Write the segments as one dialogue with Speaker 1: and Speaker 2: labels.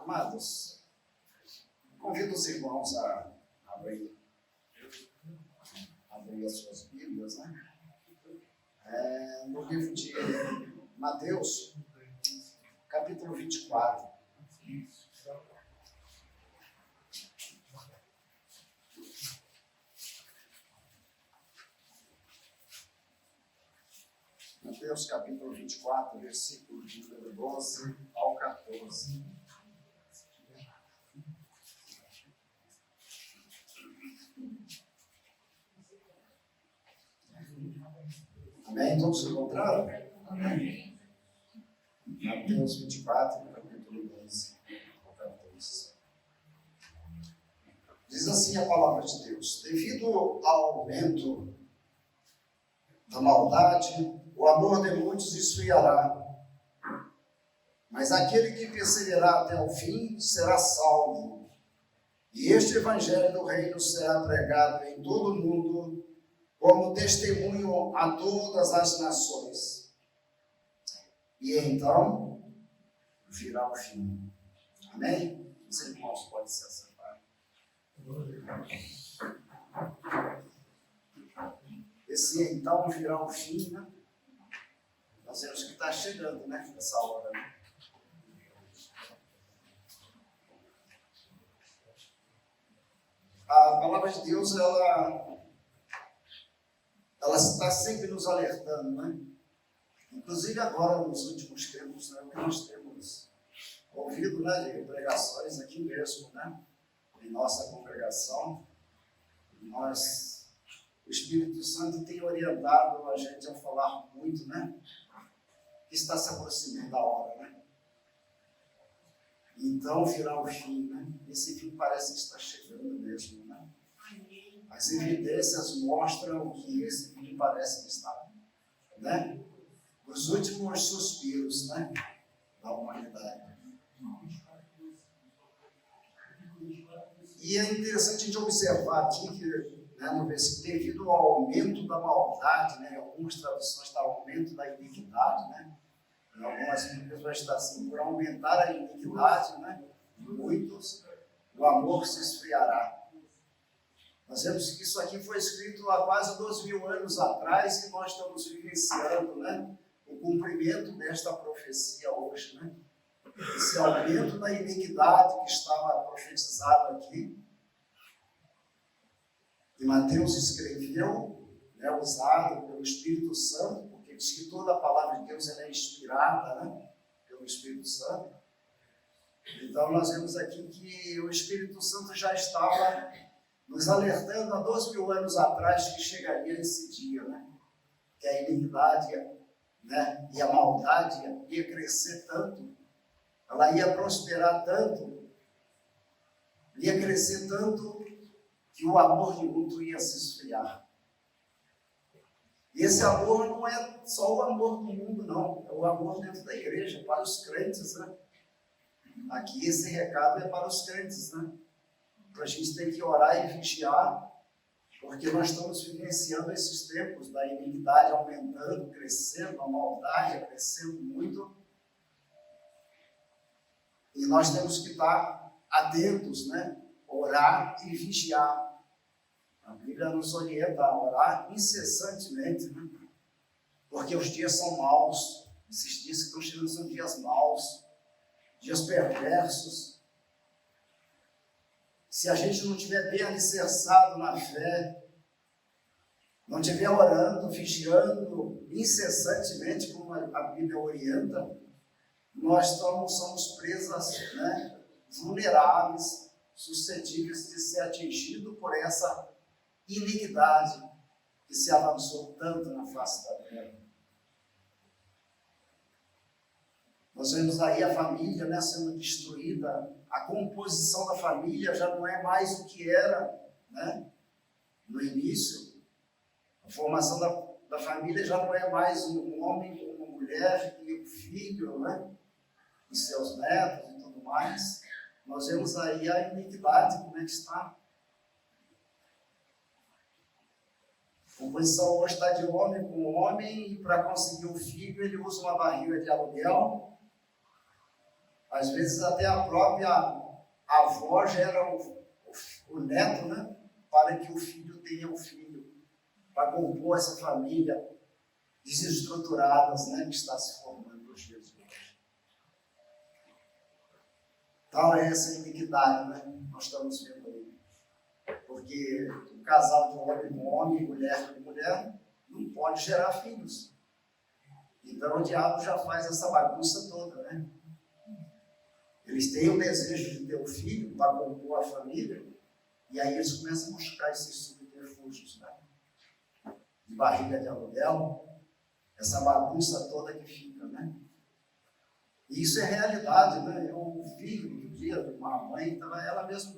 Speaker 1: Amados, convido os irmãos a abrir as suas Bíblias, né? No livro de Mateus, capítulo 24. Mateus, capítulo 24, versículo de número 12 ao 14. Amém? Todos se encontraram? Amém. Mateus 24, capítulo 12 ao 14. Diz assim a palavra de Deus: devido ao aumento da maldade, o amor de muitos esfriará, mas aquele que perseverar até o fim será salvo. E este evangelho do reino será pregado em todo o mundo como testemunho a todas as nações. E então virá o fim. Amém? Os irmãos podem se assentar. Esse então virá o fim, né? Nós vemos que está chegando, né? Nessa hora, né? A palavra de Deus, ela está sempre nos alertando, né? Inclusive agora, nos últimos tempos, né, nós temos ouvido, né, de pregações aqui mesmo, né, em nossa congregação. O Espírito Santo tem orientado a gente a falar muito, né, que está se aproximando da hora, né? Então virá o fim, né? Esse fim parece que está chegando mesmo, né? As evidências mostram que esse fim parece que está, né? Os últimos suspiros, né, da humanidade. E é interessante a gente observar aqui que, né, no versículo, devido ao aumento da maldade, né, algumas traduções está aumento da iniquidade, né? Em algumas Bíblias vai estar assim: por aumentar a iniquidade, né, de muitos, o amor se esfriará. Nós vemos que isso aqui foi escrito há quase 2.000 anos atrás e nós estamos vivenciando, né, o cumprimento desta profecia hoje, né? Esse aumento da iniquidade que estava profetizado aqui. E Mateus escreveu, né, usado pelo Espírito Santo, porque diz que toda a palavra de Deus ela é inspirada, né, pelo Espírito Santo. Então nós vemos aqui que o Espírito Santo já estava nos alertando há 2.000 anos atrás que chegaria esse dia, né? Que a iniquidade, né, e a maldade ia crescer tanto, ela ia prosperar tanto, ia crescer tanto, que o amor de muito ia se esfriar. E esse amor não é só o amor do mundo, não. É o amor dentro da igreja, para os crentes, né? Aqui esse recado é para os crentes, né? Então a gente tem que orar e vigiar, porque nós estamos vivenciando esses tempos da iniquidade aumentando, crescendo, a maldade crescendo muito. E nós temos que estar atentos, né? Orar e vigiar. A Bíblia nos orienta a orar incessantemente, né? Porque os dias são maus. Esses dias que estão chegando são dias maus, dias perversos. Se a gente não estiver bem alicerçado na fé, não estiver orando, vigiando incessantemente, como a Bíblia orienta, nós somos presas, né, vulneráveis, suscetíveis de ser atingidos por essa iniquidade que se avançou tanto na face da terra. Nós vemos aí a família, né, sendo destruída, a composição da família já não é mais o que era, né, no início. A formação da família já não é mais um homem com uma mulher e um filho, né, e seus netos e tudo mais. Nós vemos aí a iniquidade, como é que está. A composição hoje está de homem com homem, e para conseguir um filho ele usa uma barriga de aluguel. Às vezes até a própria avó gera o neto, né? Para que o filho tenha um filho, para compor essa família desestruturada, né? Que está se formando nos dias de hoje. Tal é essa iniquidade, né? Nós estamos vendo aí. Porque um casal de homem com homem, mulher com mulher, não pode gerar filhos. Então o diabo já faz essa bagunça toda, né? Eles têm o desejo de ter um filho para compor a família, e aí eles começam a buscar esses subterfúgios, né? De barriga de aluguel, essa bagunça toda que fica, né? E isso é realidade, né? Eu vi um dia de uma mãe, estava ela mesma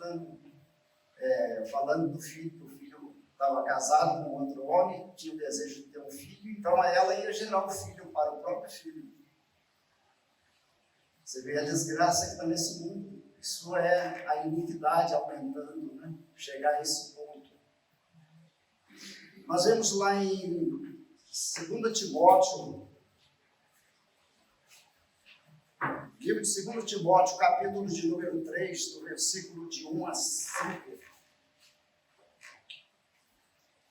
Speaker 1: falando do filho, que o filho estava casado com outro homem, tinha o desejo de ter um filho, então ela ia gerar um filho para o próprio filho. Você vê a desgraça que está nesse mundo. Isso é a iniquidade aumentando, né? Chegar a esse ponto. Nós vemos lá em 2 Timóteo, livro de 2 Timóteo, capítulo de número 3, do versículo de 1 a 5.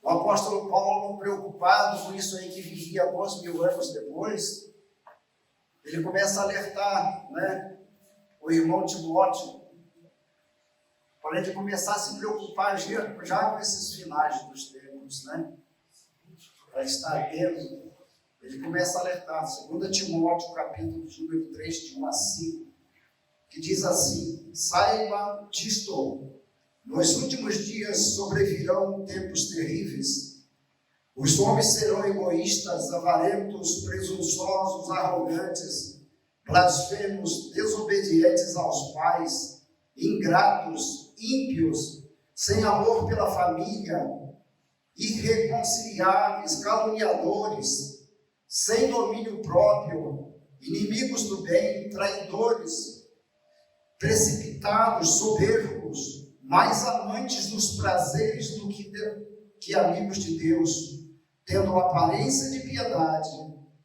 Speaker 1: O apóstolo Paulo, preocupado com isso aí que viria 2000 anos depois, ele começa a alertar, né, o irmão Timóteo, para ele começar a se preocupar já com esses finais dos tempos, né, para estar atento. Ele começa a alertar, 2 Timóteo, capítulo de número 3, de 1 a 5, que diz assim: saiba disto, nos últimos dias sobrevirão tempos terríveis. Os homens serão egoístas, avarentos, presunçosos, arrogantes, blasfemos, desobedientes aos pais, ingratos, ímpios, sem amor pela família, irreconciliáveis, caluniadores, sem domínio próprio, inimigos do bem, traidores, precipitados, soberbos, mais amantes dos prazeres do que amigos de Deus, tendo aparência de piedade,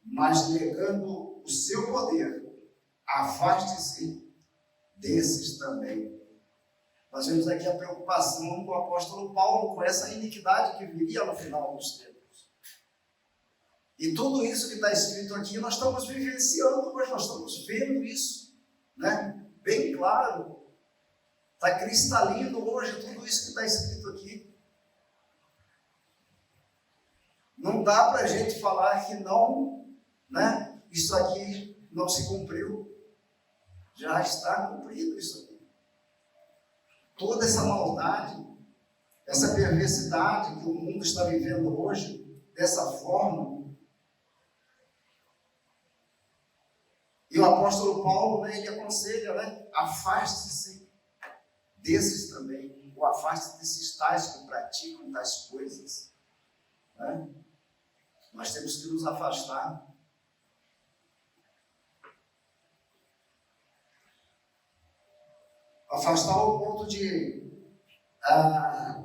Speaker 1: mas negando o seu poder. Afaste-se desses também. Nós vemos aqui a preocupação do apóstolo Paulo com essa iniquidade que viria no final dos tempos. E tudo isso que está escrito aqui, nós estamos vivenciando hoje, nós estamos vendo isso, né? Bem claro. Está cristalino hoje tudo isso que está escrito aqui. Não dá para a gente falar que não, né? Isso aqui não se cumpriu. Já está cumprido isso aqui. Toda essa maldade, essa perversidade que o mundo está vivendo hoje, dessa forma. E o apóstolo Paulo, né, ele aconselha, né? Afaste-se desses também, ou afaste desses tais que praticam tais coisas, né? Nós temos que nos afastar. Afastar ao ponto de...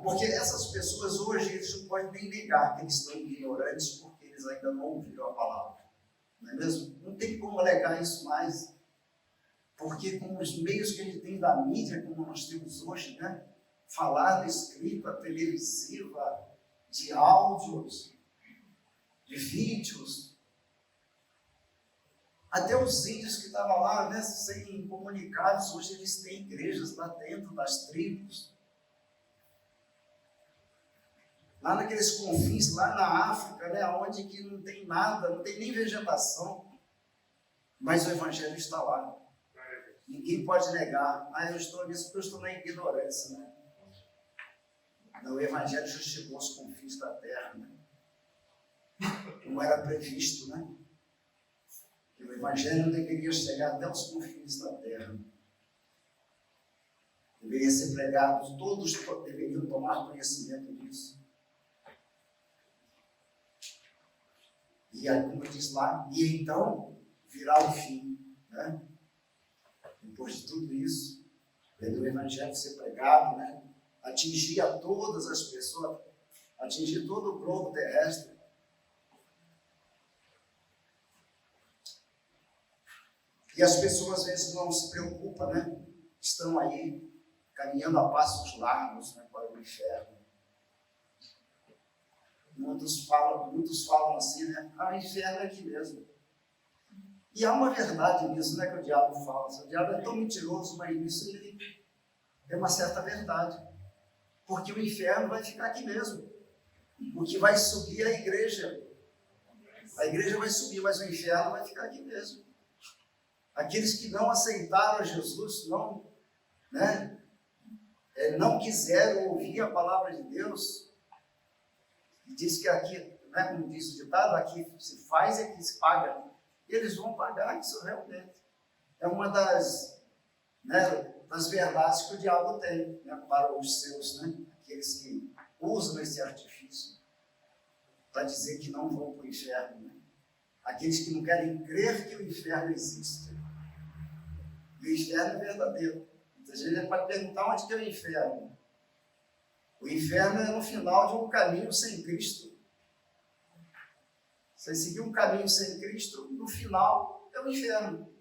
Speaker 1: porque essas pessoas hoje, eles não podem nem negar que eles estão ignorantes, porque eles ainda não ouviram a palavra. Não é mesmo? Não tem como alegar isso mais. Porque com os meios que a gente tem da mídia, como nós temos hoje, né? Falada, escrita, televisiva, de áudios, de vídeos, até os índios que estavam lá, né, sem comunicados, hoje eles têm igrejas lá dentro das tribos. Lá naqueles confins, lá na África, né, onde que não tem nada, não tem nem vegetação, mas o evangelho está lá. Ninguém pode negar. Eu estou nisso porque eu estou na ignorância, né? Não, o evangelho já chegou aos confins da terra, né? Como era previsto, né? Que o evangelho deveria chegar até os confins da terra. Deveria ser pregado, todos deveriam tomar conhecimento disso. E aí, como diz lá, e então virá o fim, né? Depois de tudo isso, do evangelho ser pregado, né? Atingir a todas as pessoas, atingir todo o globo terrestre. E as pessoas às vezes não se preocupam, né? Estão aí caminhando a passos largos, né, para o inferno. Muitos falam assim, né? O inferno é aqui mesmo. E há uma verdade nisso, né, que o diabo fala. O diabo é tão mentiroso, mas nisso ele tem uma certa verdade. Porque o inferno vai ficar aqui mesmo. O que vai subir é a igreja. A igreja vai subir, mas o inferno vai ficar aqui mesmo. Aqueles que não aceitaram a Jesus, não quiseram ouvir a palavra de Deus, e diz que aqui, né, como diz o ditado, aqui se faz e aqui se paga. E eles vão pagar isso realmente. É uma das verdades que o diabo tem, né, para os seus, né, aqueles que usam esse artifício para dizer que não vão para o inferno. Né? Aqueles que não querem crer que o inferno existe. E o inferno é verdadeiro. Muita gente pode perguntar onde que é o inferno. O inferno é no final de um caminho sem Cristo. Você seguir um caminho sem Cristo, no final é o inferno.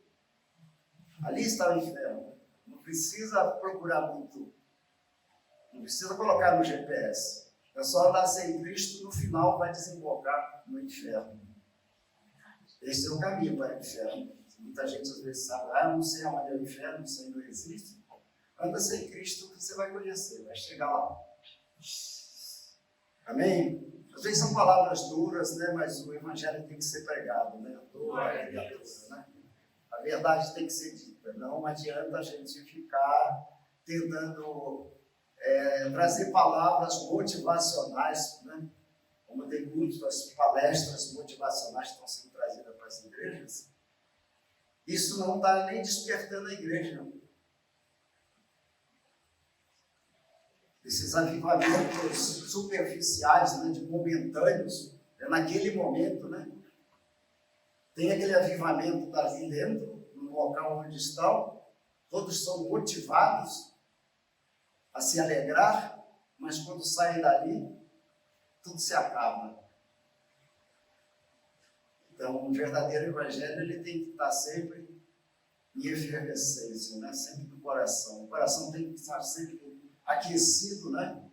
Speaker 1: Ali está o inferno. Não precisa procurar muito. Não precisa colocar no GPS. É só andar sem Cristo, no final vai desembocar no inferno. Esse é o caminho para o inferno. Muita gente às vezes sabe, não sei onde é o inferno, não sei, não existe. Anda sem Cristo que você vai conhecer, vai chegar lá. Amém? Às vezes são palavras duras, né? Mas o evangelho tem que ser pregado, né? Né? A verdade tem que ser dita. Não adianta a gente ficar tentando trazer palavras motivacionais, né? Como tem muitas palestras motivacionais que estão sendo trazidas para as igrejas. Isso não está nem despertando a igreja. Esses avivamentos superficiais, né, de momentâneos, é naquele momento, né? Tem aquele avivamento dali dentro, no local onde estão, todos são motivados a se alegrar, mas quando saem dali, tudo se acaba. Então, um verdadeiro evangelho, ele tem que estar sempre em efervescência, né? Sempre no coração. O coração tem que estar sempre aquecido, né?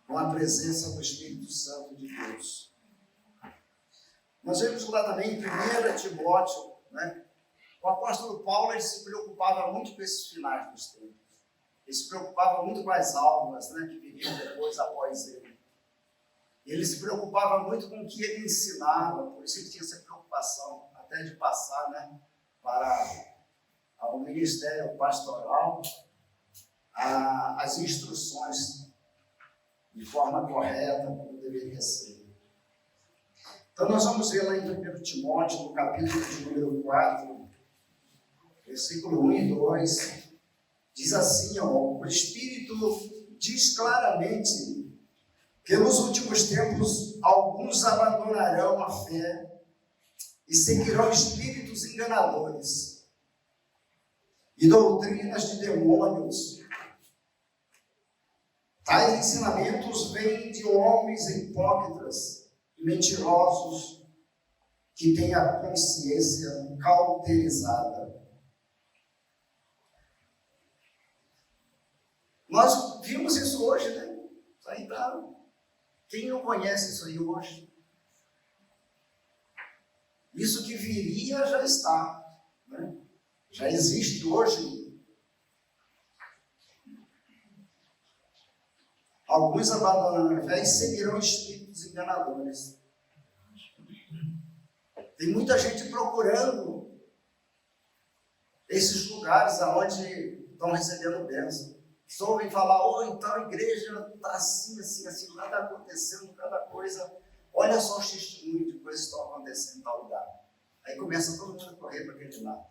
Speaker 1: Com a presença do Espírito Santo de Deus. Nós vemos lá também em 1 Timóteo, né? O apóstolo Paulo, ele se preocupava muito com esses finais dos tempos. Ele se preocupava muito com as almas, né, que viriam depois após ele. Ele se preocupava muito com o que ele ensinava, por isso ele tinha essa preocupação até de passar, né, para o ministério pastoral as instruções de forma correta, como deveria ser. Então nós vamos ver lá em 1 Timóteo, no capítulo de número 4, versículo 1 e 2, diz assim, o Espírito diz claramente que nos últimos tempos alguns abandonarão a fé e seguirão espíritos enganadores e doutrinas de demônios. Tais ensinamentos vêm de homens hipócritas e mentirosos que têm a consciência cauterizada. Nós vimos isso hoje, né? Isso aí tá. Quem não conhece isso aí hoje? Isso que viria já está, né? Já existe hoje. Alguns abandonarão a fé e seguirão espíritos enganadores. Tem muita gente procurando esses lugares onde estão recebendo bênção. Só ouvem falar, então a igreja está assim, assim, assim, nada acontecendo, cada coisa. Olha só os testemunhos de coisas que estão acontecendo em tal lugar. Aí começa todo mundo a correr para aquele lado.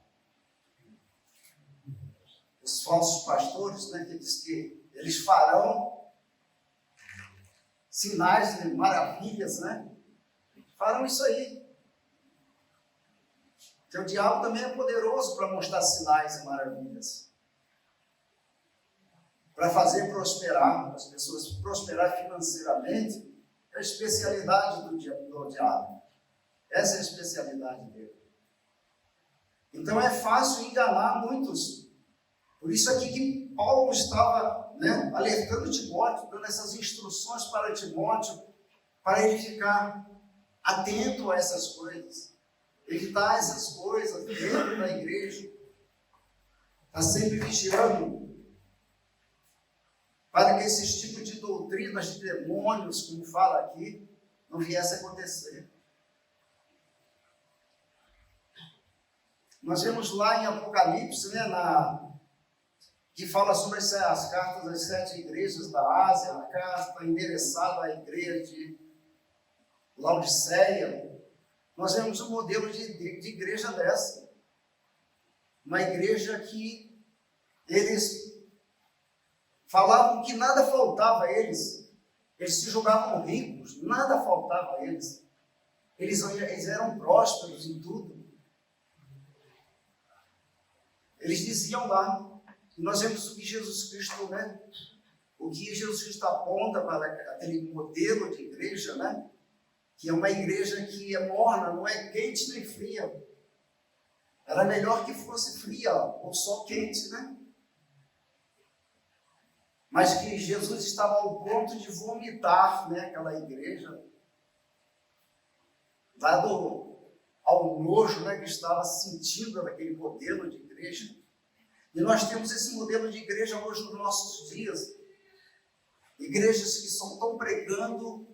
Speaker 1: Os falsos pastores, né, que diz que eles farão sinais de maravilhas, né? Farão isso aí. Porque o diabo também é poderoso para mostrar sinais e maravilhas. Para fazer prosperar, as pessoas prosperar financeiramente, é a especialidade do diabo. Essa é a especialidade dele. Então é fácil enganar muitos. Por isso aqui que Paulo estava, né, alertando Timóteo, dando essas instruções para Timóteo, para ele ficar atento a essas coisas, evitar essas coisas dentro da igreja, está sempre vigiando, para que esses tipos de doutrinas de demônios, como fala aqui, não viesse a acontecer. Nós vemos lá em Apocalipse, né, que fala sobre as cartas das 7 igrejas da Ásia, a carta endereçada à igreja de Laodiceia. Nós vemos um modelo de igreja dessa. Uma igreja que eles falavam que nada faltava a eles. Eles se julgavam ricos, nada faltava a eles. Eles eram prósperos em tudo. Eles diziam lá, e nós vemos o que Jesus Cristo, né? O que Jesus Cristo aponta para aquele modelo de igreja, né? Que é uma igreja que é morna, não é quente nem fria. Era melhor que fosse fria ou só quente, né? Mas que Jesus estava ao ponto de vomitar, né, aquela igreja, dado ao nojo, né, que estava sentindo naquele modelo de igreja. E nós temos esse modelo de igreja hoje nos nossos dias. Igrejas que estão pregando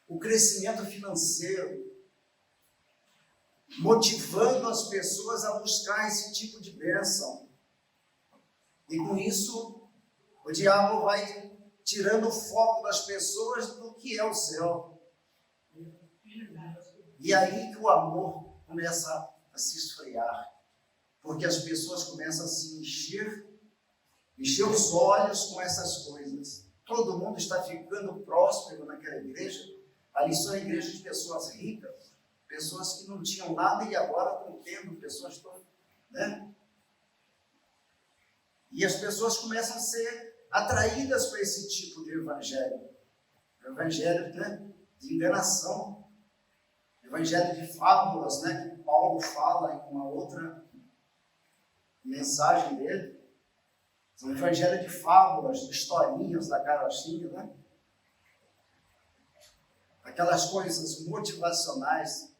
Speaker 1: o crescimento financeiro, motivando as pessoas a buscar esse tipo de bênção. E com isso, o diabo vai tirando o foco das pessoas do que é o céu. E aí que o amor começa a se esfriar. Porque as pessoas começam a se encher os olhos com essas coisas. Todo mundo está ficando próspero naquela igreja. Ali são igrejas de pessoas ricas, pessoas que não tinham nada e agora estão tendo, pessoas estão, né? E as pessoas começam a ser atraídas para esse tipo de evangelho. Evangelho, né, de enganação. Evangelho de fábulas, né, que Paulo fala em uma outra mensagem dele. São evangelho de fábulas, de historinhas da carochinha, né? Aquelas coisas motivacionais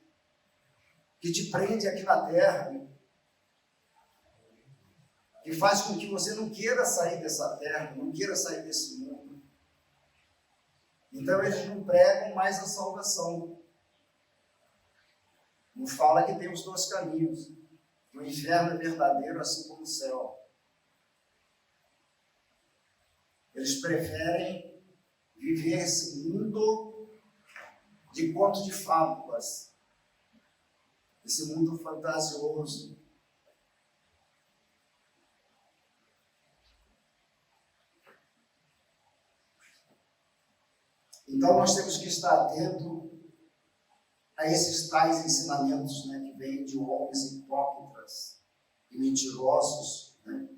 Speaker 1: que te prende aqui na terra, né? Que faz com que você não queira sair dessa terra, não queira sair desse mundo. Então eles não pregam mais a salvação. Não fala que tem os 2 caminhos. Que o inferno é verdadeiro, assim como o céu. Eles preferem viver esse mundo de contos de fábulas. Esse mundo fantasioso. Então nós temos que estar atento a esses tais ensinamentos, né, que vêm de homens hipócritas e mentirosos, né,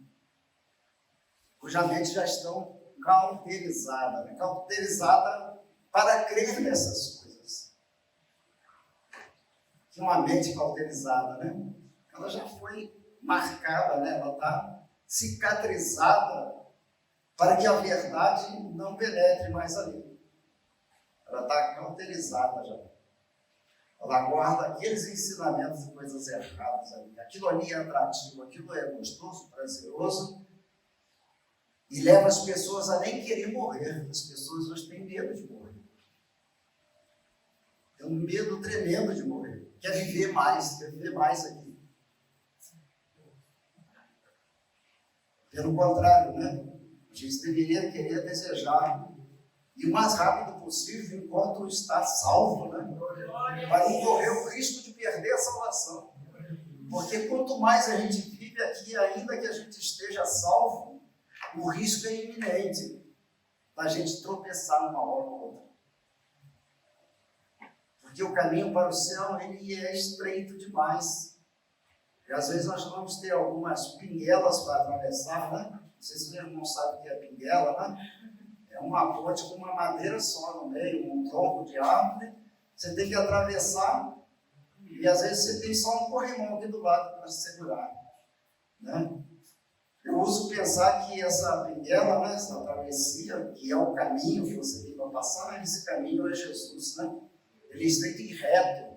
Speaker 1: cuja mente já estão cauterizada, né, cauterizada para crer nessas coisas. Que uma mente cauterizada, né, ela já foi marcada, né, ela está cicatrizada para que a verdade não penetre mais ali. Ela está cauterizada já. Ela guarda aqueles ensinamentos e coisas erradas ali. Aquilo ali é atrativo, aquilo é gostoso, prazeroso, e leva as pessoas a nem querer morrer. As pessoas hoje têm medo de morrer. Tem um medo tremendo de morrer. Quer viver mais aqui. Pelo contrário, né? A gente deveria querer desejar e o mais rápido possível, enquanto está salvo, né? Para não correr o risco de perder a salvação. Porque quanto mais a gente vive aqui, ainda que a gente esteja salvo, o risco é iminente da gente tropeçar numa hora ou outra. Porque o caminho para o céu, ele é estreito demais. E às vezes nós vamos ter algumas pinguelas para atravessar, né? Não sei se o irmão sabe o que é pinguela, né? É uma ponte com uma madeira só no meio, um tronco de árvore. Você tem que atravessar E às vezes você tem só um corrimão aqui do lado para segurar, né? Eu uso pensar que essa pinguela, né, essa travessia, que é o caminho que você tem para passar, esse caminho é Jesus, né? Ele é estreito e reto.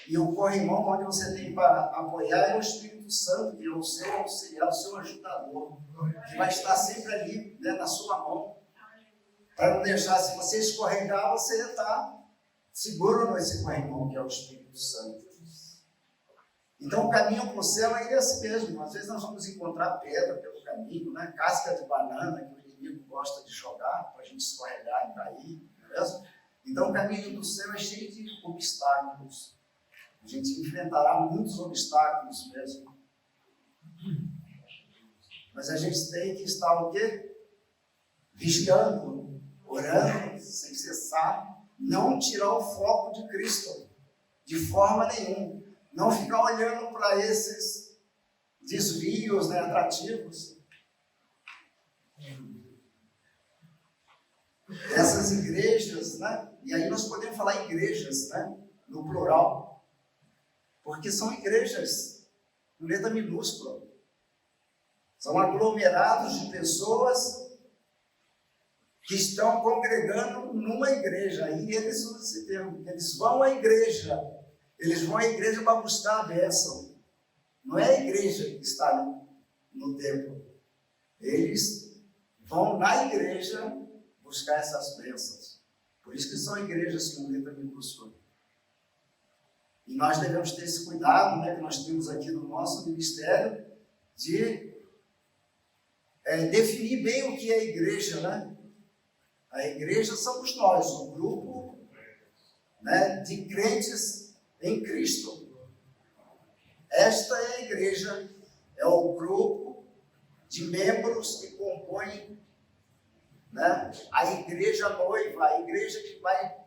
Speaker 1: E o corrimão onde você tem para apoiar é o Espírito Santo, que é o seu auxiliar, o seu ajudador, que vai estar sempre ali, né, na sua mão, para não deixar, se você escorregar, você está seguro nesse corrimão, que é o Espírito Santo. Então, o caminho para o céu é esse mesmo. Às vezes nós vamos encontrar pedra pelo caminho, né? Casca de banana que o inimigo gosta de jogar para a gente escorregar e cair. Beleza? Então, o caminho do céu é cheio de obstáculos. A gente enfrentará muitos obstáculos mesmo. Mas a gente tem que estar o quê? Vigiando, orando, sem cessar. Não tirar o foco de Cristo, de forma nenhuma. Não ficar olhando para esses desvios, né, atrativos. Essas igrejas, né? E aí nós podemos falar igrejas, né? No plural. Porque são igrejas com letra minúscula. São aglomerados de pessoas que estão congregando numa igreja. Aí eles usam esse termo. Eles vão à igreja. Eles vão à igreja para buscar a bênção. Não é a igreja que está no templo. Eles vão na igreja buscar essas bênçãos. Por isso que são igrejas com letra minúscula. E nós devemos ter esse cuidado, né, que nós temos aqui no nosso ministério, de definir bem o que é igreja, né? A igreja somos nós, um grupo, né, de crentes em Cristo. Esta é a igreja, é o grupo de membros que compõem, né, a igreja noiva, a igreja que vai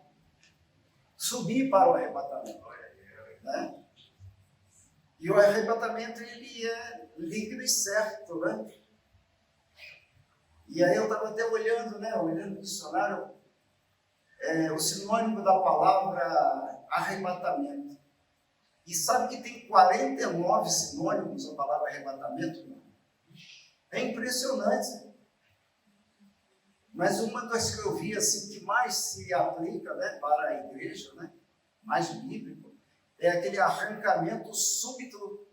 Speaker 1: subir para o arrebatamento. Né? E o arrebatamento, ele é líquido e certo, né? E aí eu estava até olhando, né, olhando no dicionário, o sinônimo da palavra arrebatamento. E sabe que tem 49 sinônimos a palavra arrebatamento? Não? É impressionante. Mas uma das que eu vi assim, que mais se aplica, né, para a igreja, né, mais bíblico, é aquele arrancamento súbito.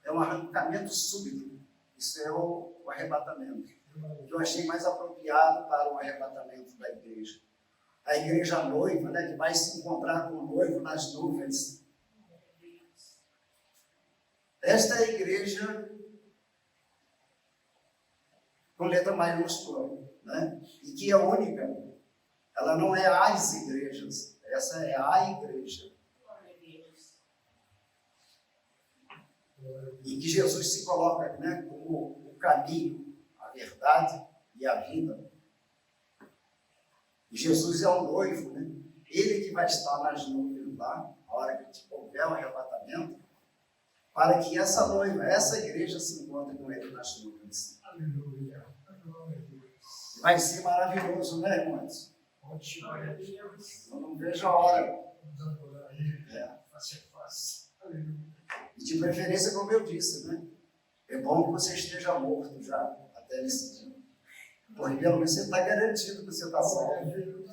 Speaker 1: É um arrancamento súbito. Isso é o arrebatamento. Que eu achei mais apropriado para o arrebatamento da igreja. A igreja noiva, né, que vai se encontrar com o noivo nas nuvens. Esta é a igreja com letra maiúscula, né? E que é única. Ela não é as igrejas. Essa é a igreja. Em que Jesus se coloca, né, como o caminho, a verdade e a vida. E Jesus é o noivo, né? Ele que vai estar nas nuvens lá, a hora que houver o arrebatamento, para que essa noiva, essa igreja se encontre com ele nas nuvens. Aleluia. Vai ser maravilhoso, né, irmãos? Eu não vejo a hora. E de preferência, como eu disse, né? É bom que você esteja morto já, até nesse dia. Porque pelo menos você está garantido que você está salvo.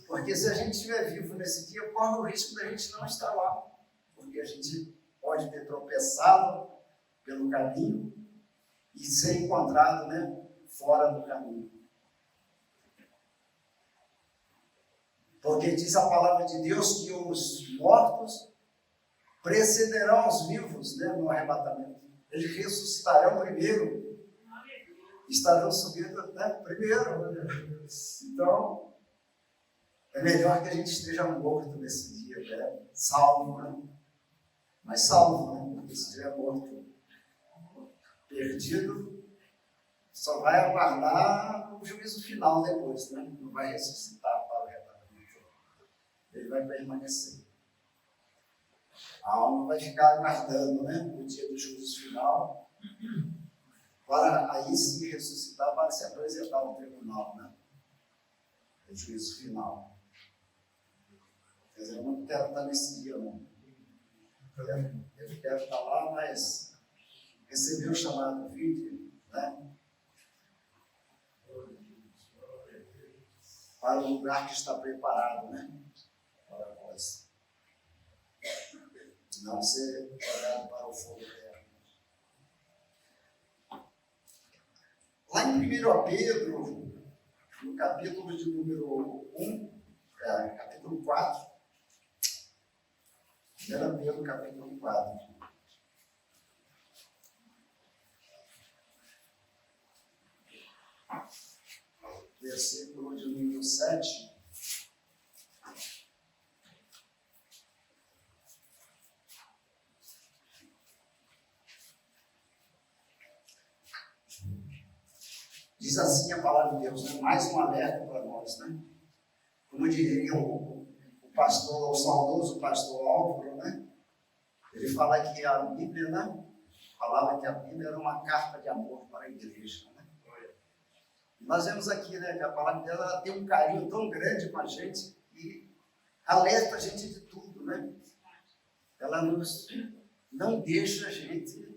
Speaker 1: Porque se a gente estiver vivo nesse dia, corre o risco da gente não estar lá. Porque a gente pode ter tropeçado pelo caminho e ser encontrado, né, fora do caminho. Porque diz a palavra de Deus que os mortos precederão os vivos, né, no arrebatamento. Eles ressuscitarão primeiro. Estarão subindo, né, primeiro. Então, é melhor que a gente esteja morto nesse dia, né? Salvo, né? Mas salvo, né? Porque se estiver morto, perdido, só vai aguardar o juízo final depois, né? Não vai ressuscitar para o arrebatamento. Ele vai permanecer. A alma vai ficar aguardando, né, o dia do juízo final, para aí se ressuscitar, para se apresentar no tribunal, né? O juízo final. Quer dizer, eu não quero estar nesse dia, não. Ele deve estar lá, mas recebeu o chamado vídeo, né? Para o lugar que está preparado, né? Para nós. Não ser jogado para o fogo eterno. Lá em 1 Pedro, no capítulo de número 1, capítulo 4, 1 Pedro, capítulo 4. Versículo de número 7. Diz assim a palavra de Deus, né? Mais um alerta para nós, né? Como diria o pastor, o saudoso pastor Álvaro, né? Ele fala que a Bíblia, né? Falava que a Bíblia era uma carta de amor para a igreja, né? E nós vemos aqui, né, que a palavra dela tem um carinho tão grande com a gente que alerta a gente de tudo, né? Ela não deixa a gente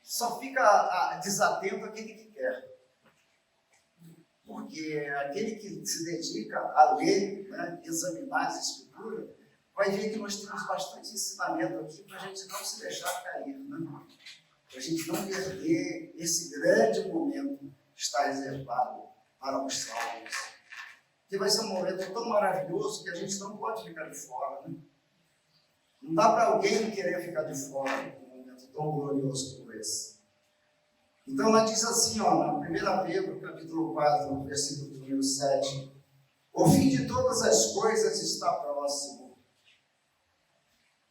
Speaker 1: só fica desatento àquele que quer. Porque aquele que se dedica a ler, né, examinar as escrituras, vai ver que nós temos bastante ensinamento aqui para a gente não se deixar cair, né? Para a gente não perder esse grande momento que está reservado para os salvos. Que vai ser um momento tão maravilhoso que a gente não pode ficar de fora, né? Não dá para alguém querer ficar de fora de um momento tão glorioso como esse. Então ela diz assim, ó, na 1 Pedro, capítulo 4, versículo número 7. O fim de todas as coisas está próximo.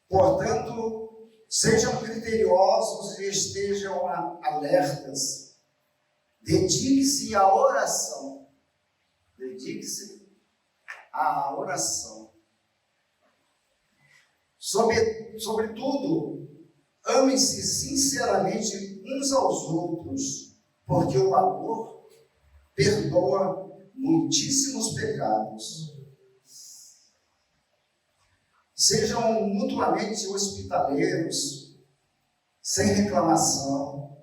Speaker 1: Portanto, sejam criteriosos e estejam alertas. Dedique-se à oração. Dedique-se à oração. Sobretudo, amem-se sinceramente uns aos outros, porque o amor perdoa muitíssimos pecados. Sejam mutuamente hospitaleiros, sem reclamação.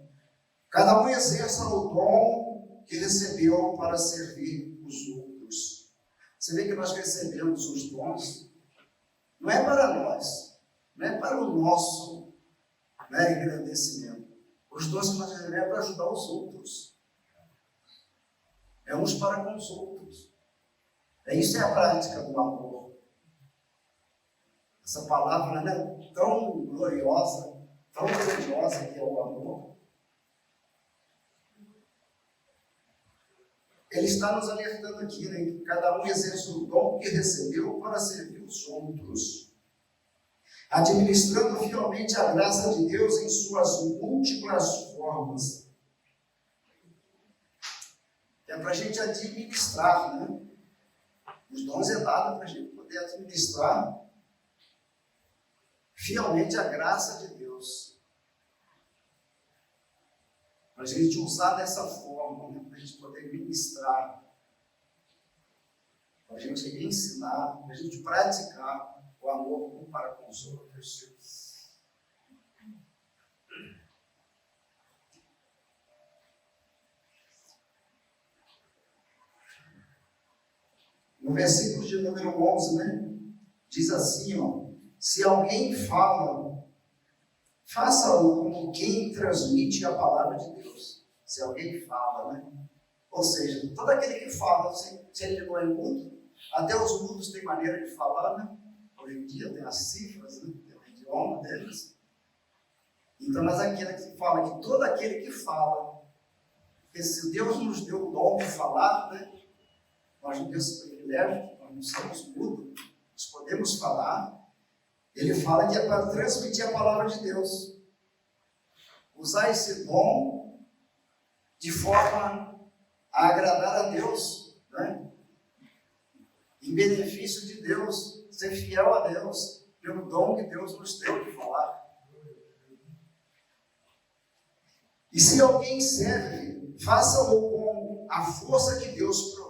Speaker 1: Cada um exerça o dom que recebeu para servir os outros. Você vê que nós recebemos os dons, não é para nós, não é para o nosso, né, engrandecimento. Os dons que nós recebemos é para ajudar os outros. É uns para com os outros. Isso é a prática do amor. Essa palavra, né, tão gloriosa, tão grandiosa que é o amor. Ele está nos alertando aqui, né, que cada um exerce o dom que recebeu para servir os outros, administrando fielmente a graça de Deus em suas múltiplas formas. É para a gente administrar, né? Os dons é dado para a gente poder administrar fielmente a graça de Deus. Para a gente usar dessa forma, né? Para a gente poder ministrar, para a gente ensinar, para a gente praticar o amor um para com os outros. No versículo de número 11, né, diz assim, ó, se alguém fala, faça-o como quem transmite a palavra de Deus. Se alguém fala, né? Ou seja, todo aquele que fala, se ele não é mudo, até os mudos têm maneira de falar, né? Hoje em dia tem as cifras, né? Tem o idioma deles. Então, mas aquele que fala, que todo aquele que fala, porque se Deus nos deu o dom de falar, né? Nós não temos esse privilégio, nós não somos mudos, nós podemos falar. Ele fala que é para transmitir a palavra de Deus. Usar esse dom de forma a agradar a Deus, né? Em benefício de Deus, ser fiel a Deus, pelo dom que Deus nos deu de falar. E se alguém serve, faça-o com a força que Deus provê.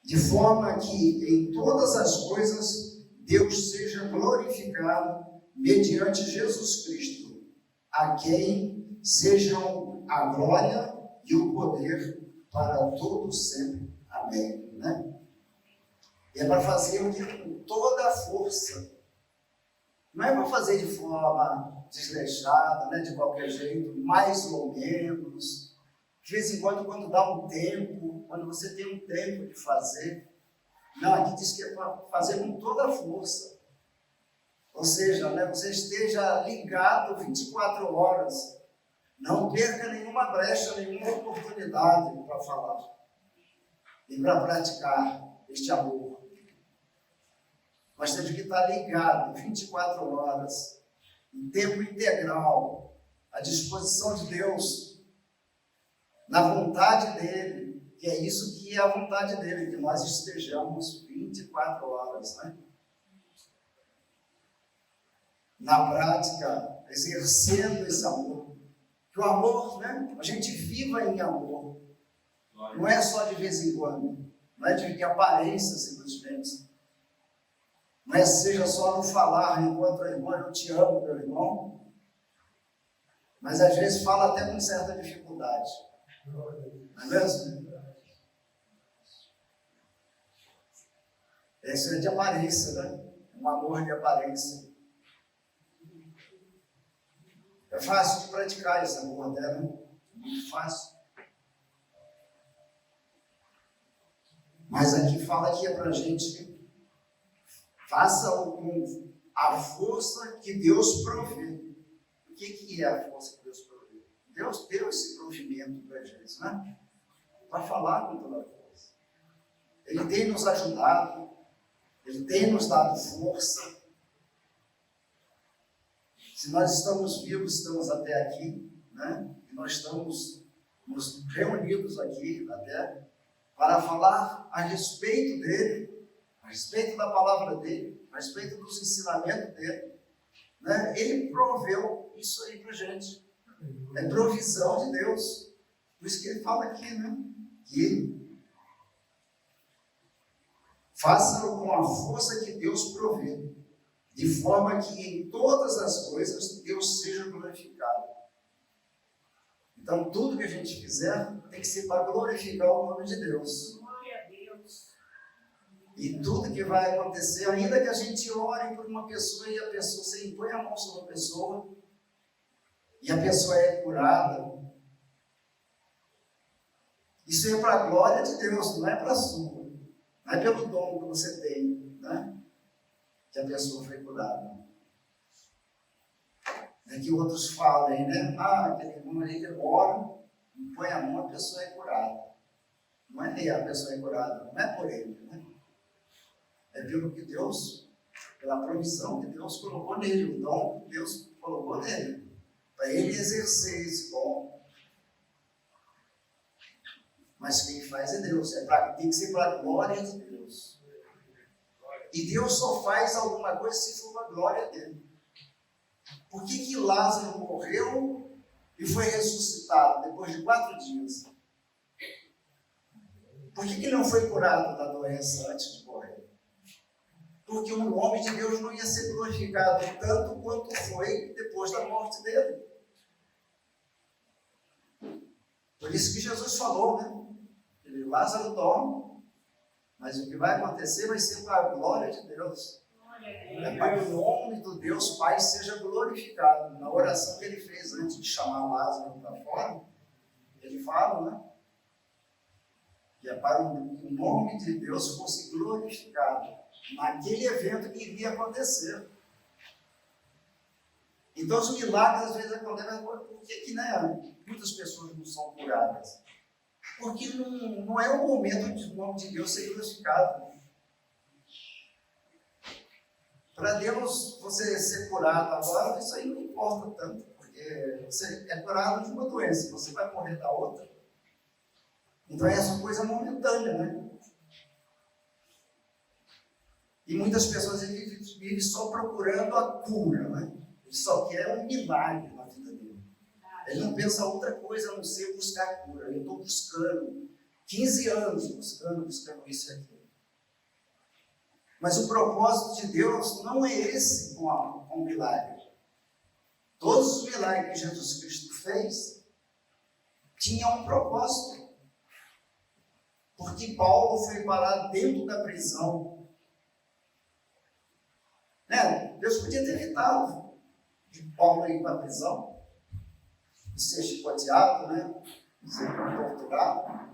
Speaker 1: de forma que em todas as coisas Deus seja glorificado mediante Jesus Cristo, a quem sejam a glória e o poder para todos sempre. Amém. Né? E é para fazer o que? Com toda a força. Não é para fazer de forma desleixada, né? De qualquer jeito, mais ou menos. De vez em quando dá um tempo, quando você tem um tempo de fazer. Não, aqui diz que é para fazer com toda a força. Ou seja, né, você esteja ligado 24 horas. Não perca nenhuma brecha, nenhuma oportunidade para falar e para praticar este amor. Nós temos que estar ligado 24 horas, em tempo integral, à disposição de Deus, na vontade dEle, que é isso que é a vontade dEle, que nós estejamos 24 horas, né? Na prática, exercendo esse amor. Que o amor, né? A gente viva em amor. Não é só de vez em quando, não é de aparência simplesmente. Não é seja só no falar enquanto irmão, eu te amo, meu irmão. Mas às vezes fala até com certa dificuldade. Não é mesmo? Isso é de aparência, né? Um amor de aparência. É fácil de praticar esse amor, né? Muito fácil. Mas aqui fala que é para a gente faça com a força que Deus provê. O que é a força que Deus provê? Deus deu esse provimento para a gente, né? Para falar com toda a força. Ele tem nos ajudado, Ele tem nos dado força. Se nós estamos vivos, estamos até aqui, né? E nós estamos nos reunidos aqui até para falar a respeito dele, a respeito da palavra dele, a respeito dos ensinamentos dele, né? Ele proveu isso aí para a gente. É provisão de Deus. Por isso que ele fala aqui, né? Que faça-o com a força que Deus provê, de forma que em todas as coisas Deus seja glorificado. Então, tudo que a gente fizer tem que ser para glorificar o nome de Deus.
Speaker 2: Glória a Deus.
Speaker 1: E tudo que vai acontecer, ainda que a gente ore por uma pessoa e a pessoa, você impõe a mão sobre a pessoa e a pessoa é curada, isso é para a glória de Deus, não é para a sua. Não é pelo dom que você tem, né? Que a pessoa foi curada. É que outros falem, né? Ah, aquele irmão ali que ora, põe a mão, a pessoa é curada. Não é nem a pessoa é curada, não é por ele, né? É pelo que Deus, pela provisão que Deus colocou nele, o dom que Deus colocou nele, para ele exercer esse dom. Mas quem faz é Deus, tem que ser para a glória de Deus. E Deus só faz alguma coisa se for para a glória dele. Por que Lázaro morreu e foi ressuscitado depois de 4 dias? Por que ele não foi curado da doença antes de morrer? Porque o nome de Deus não ia ser glorificado tanto quanto foi depois da morte dele. Por isso que Jesus falou, né? Lázaro dorme, mas o que vai acontecer vai ser para a glória de Deus. É para que o nome do Deus Pai seja glorificado. Na oração que ele fez antes de chamar Lázaro para fora, ele fala, né? Que é para o nome de Deus fosse glorificado naquele evento que iria acontecer. Então os milagres às vezes acontecem, por que né, muitas pessoas não são curadas? Porque não é o momento de o nome de Deus ser glorificado. Para Deus, você ser curado agora, isso aí não importa tanto, porque você é curado de uma doença, você vai morrer da outra. Então é essa coisa momentânea, né? E muitas pessoas vivem só procurando a cura, né? Ele só quer um milagre na vida dele. Ele não pensa outra coisa a não ser buscar cura. Eu estou buscando 15 anos buscando isso e aquilo. Mas o propósito de Deus não é esse com o milagre. Todos os milagres que Jesus Cristo fez tinham um propósito. Porque Paulo foi parar dentro da prisão. Né? Deus podia ter evitado de Paulo ir para a prisão, de ser chicoteado, né? De ser torturado.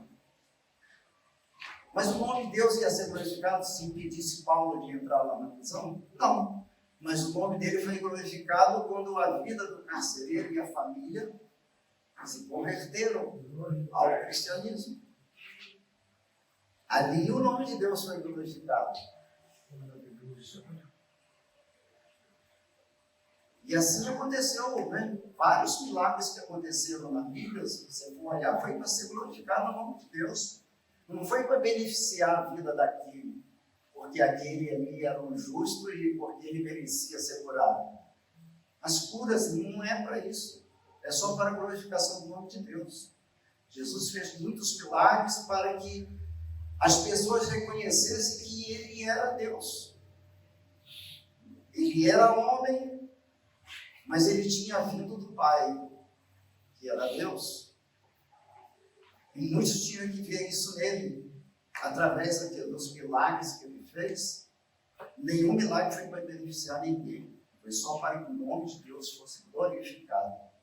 Speaker 1: Mas o nome de Deus ia ser glorificado se impedisse Paulo de entrar lá na prisão? Não. Mas o nome dele foi glorificado quando a vida do carcereiro e a família se converteram ao cristianismo. Ali o nome de Deus foi glorificado. E assim aconteceu, né? Vários milagres que aconteceram na Bíblia, se você for olhar, foi para ser glorificado o nome de Deus. Não foi para beneficiar a vida daquele, porque aquele ali era um justo e porque ele merecia ser curado. As curas não é para isso. É só para a glorificação do nome de Deus. Jesus fez muitos milagres para que as pessoas reconhecessem que ele era Deus. Ele era homem, mas ele tinha vindo do Pai, que era Deus. E muitos tinham que ver isso nele, através dos milagres que ele fez. Nenhum milagre foi para beneficiar ninguém. Foi só para que o nome de Deus fosse glorificado.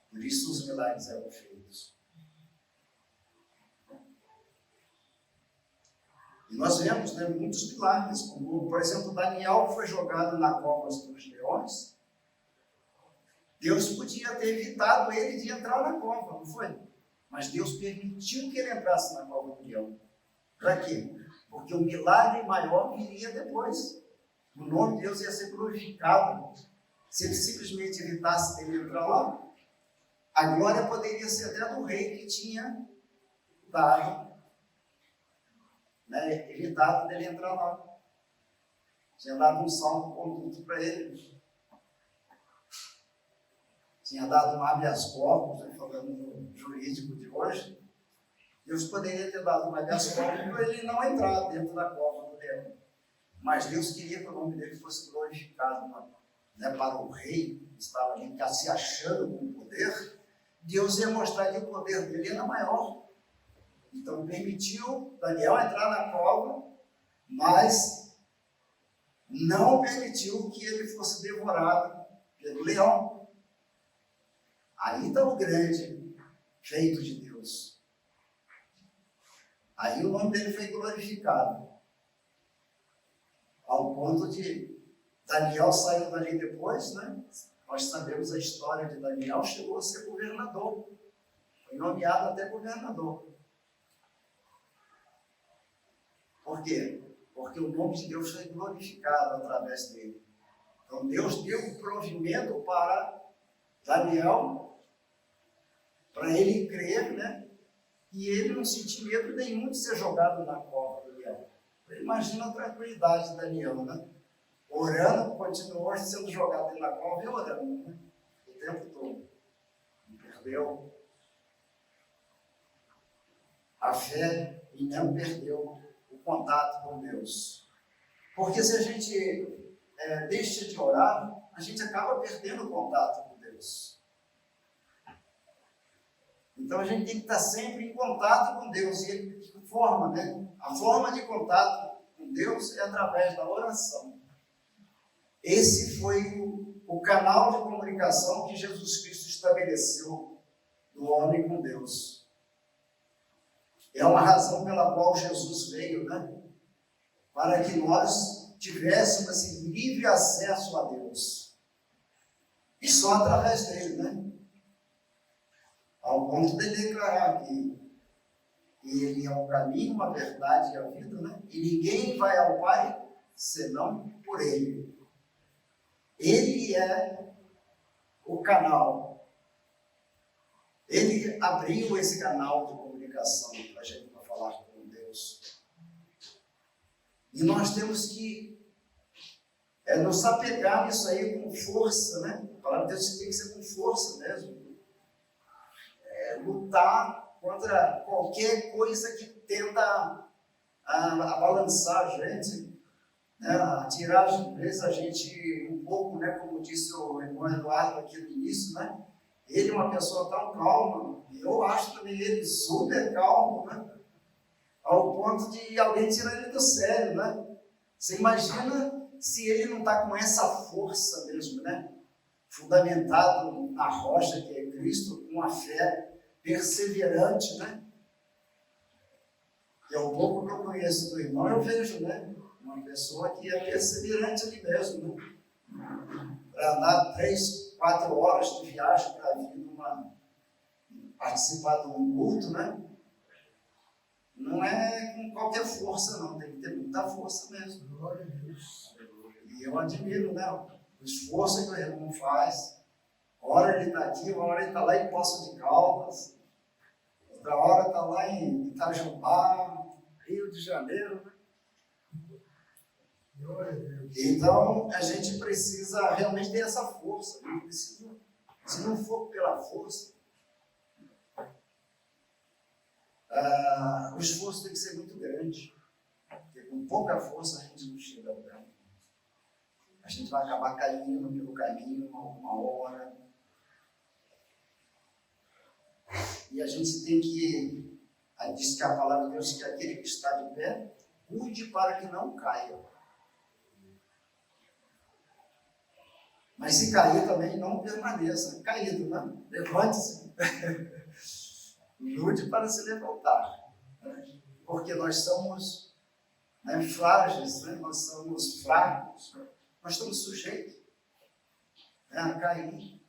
Speaker 1: Por isso os milagres eram feitos. E nós vemos, né, muitos milagres, como, por exemplo, Daniel foi jogado na cova dos leões. Deus podia ter evitado ele de entrar na cova, não foi? Mas Deus permitiu que ele entrasse na cova do leão. Para quê? Porque o milagre maior viria depois. O nome de Deus ia ser glorificado. Se ele simplesmente evitasse dele entrar lá, a glória poderia ser até do rei que tinha dado, né, evitado dele entrar lá. Tinha dado um salvo-conduto para ele. Tinha dado um habeas corpus, falando no jurídico de hoje. Deus poderia ter dado um habeas corpus para ele não entrar dentro da cova do leão. Mas Deus queria que o nome dele fosse glorificado, né, para o rei que estava ali se achando com poder. Deus ia mostrar que o poder dele era maior. Então permitiu Daniel entrar na cova, mas não permitiu que ele fosse devorado pelo leão. Aí está o grande feito de Deus. Aí o nome dele foi glorificado. Ao ponto de Daniel saiu dali depois, né? Nós sabemos a história de Daniel, chegou a ser governador. Foi nomeado até governador. Por quê? Porque o nome de Deus foi glorificado através dele. Então Deus deu um provimento para Daniel, para ele crer, né? E ele não sentir medo nenhum de ser jogado na cova do leão. Imagina a tranquilidade de Daniel, né? Orando, continuou sendo jogado dentro da cova e orando, né? O tempo todo. Não perdeu a fé e não perdeu o contato com Deus. Porque se a gente deixa de orar, a gente acaba perdendo o contato com Deus. Então a gente tem que estar sempre em contato com Deus. E que forma, né? A forma de contato com Deus é através da oração. Esse foi o canal de comunicação que Jesus Cristo estabeleceu do homem com Deus. É uma razão pela qual Jesus veio, né? Para que nós tivéssemos esse livre acesso a Deus. E só através dele, né? Ao ponto de declarar que ele é o caminho, a verdade e a vida, né? E ninguém vai ao Pai senão por ele. Ele é o canal. Ele abriu esse canal de comunicação para a gente falar com Deus. E nós temos que nos apegar nisso aí com força, né? A palavra de Deus tem que ser com força mesmo. Lutar contra qualquer coisa que tenda a balançar a gente, né, a tirar às vezes a gente um pouco, né, como disse o irmão Eduardo aqui no início, né? Ele é uma pessoa tão calma, e eu acho também ele super calmo, né? Ao ponto de alguém tirar ele do sério, né? Você imagina se ele não está com essa força mesmo, né? Fundamentado na rocha que é Cristo, com a fé perseverante, né? Que é o pouco que eu conheço do irmão, eu vejo, né? Uma pessoa que é perseverante ali mesmo, né? Para andar 3, 4 horas de viagem para vir participar de um culto, né? Não é com qualquer força, não. Tem que ter muita força mesmo. Glória a Deus. E eu admiro, né? O esforço que o irmão faz. Hora ele está aqui, uma hora ele está lá em Poços de Caldas, outra hora está lá em Itajubá, Rio de Janeiro, né? Então, a gente precisa realmente ter essa força. Não precisa, se não for pela força, o esforço tem que ser muito grande. Porque com pouca força a gente não chega ao lugar. A gente vai acabar caindo pelo caminho uma hora. E a gente tem que, diz que a palavra de Deus que aquele que está de pé, cuide para que não caia. Mas se cair também, não permaneça caído, né? Levante-se. Lute para se levantar. Porque nós somos, né, frágeis, né? Nós somos fracos, nós estamos sujeitos, né, a cair.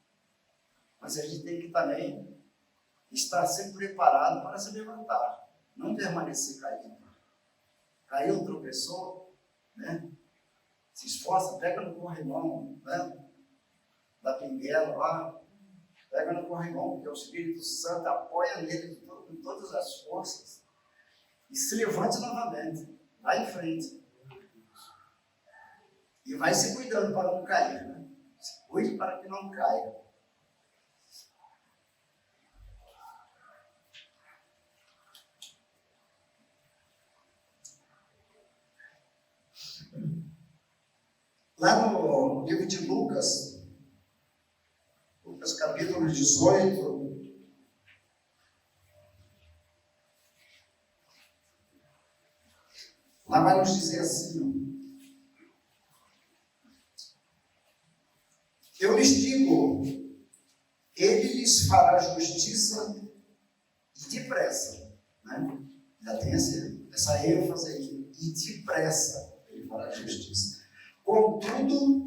Speaker 1: Mas a gente tem que também estar sempre preparado para se levantar, não permanecer caído. Caiu, tropeçou, né? Se esforça, pega no corrimão, né? Da pinguela lá, pega no corrimão, porque o Espírito Santo apoia nele com todas as forças e se levante novamente, vai em frente. E vai se cuidando para não cair, né? Se cuide para que não caia. Lá no livro de Lucas capítulo 18, lá vai nos dizer assim: eu lhes digo, ele lhes fará justiça e depressa, né? Já tem essa ênfase aqui, e depressa ele fará justiça. Contudo,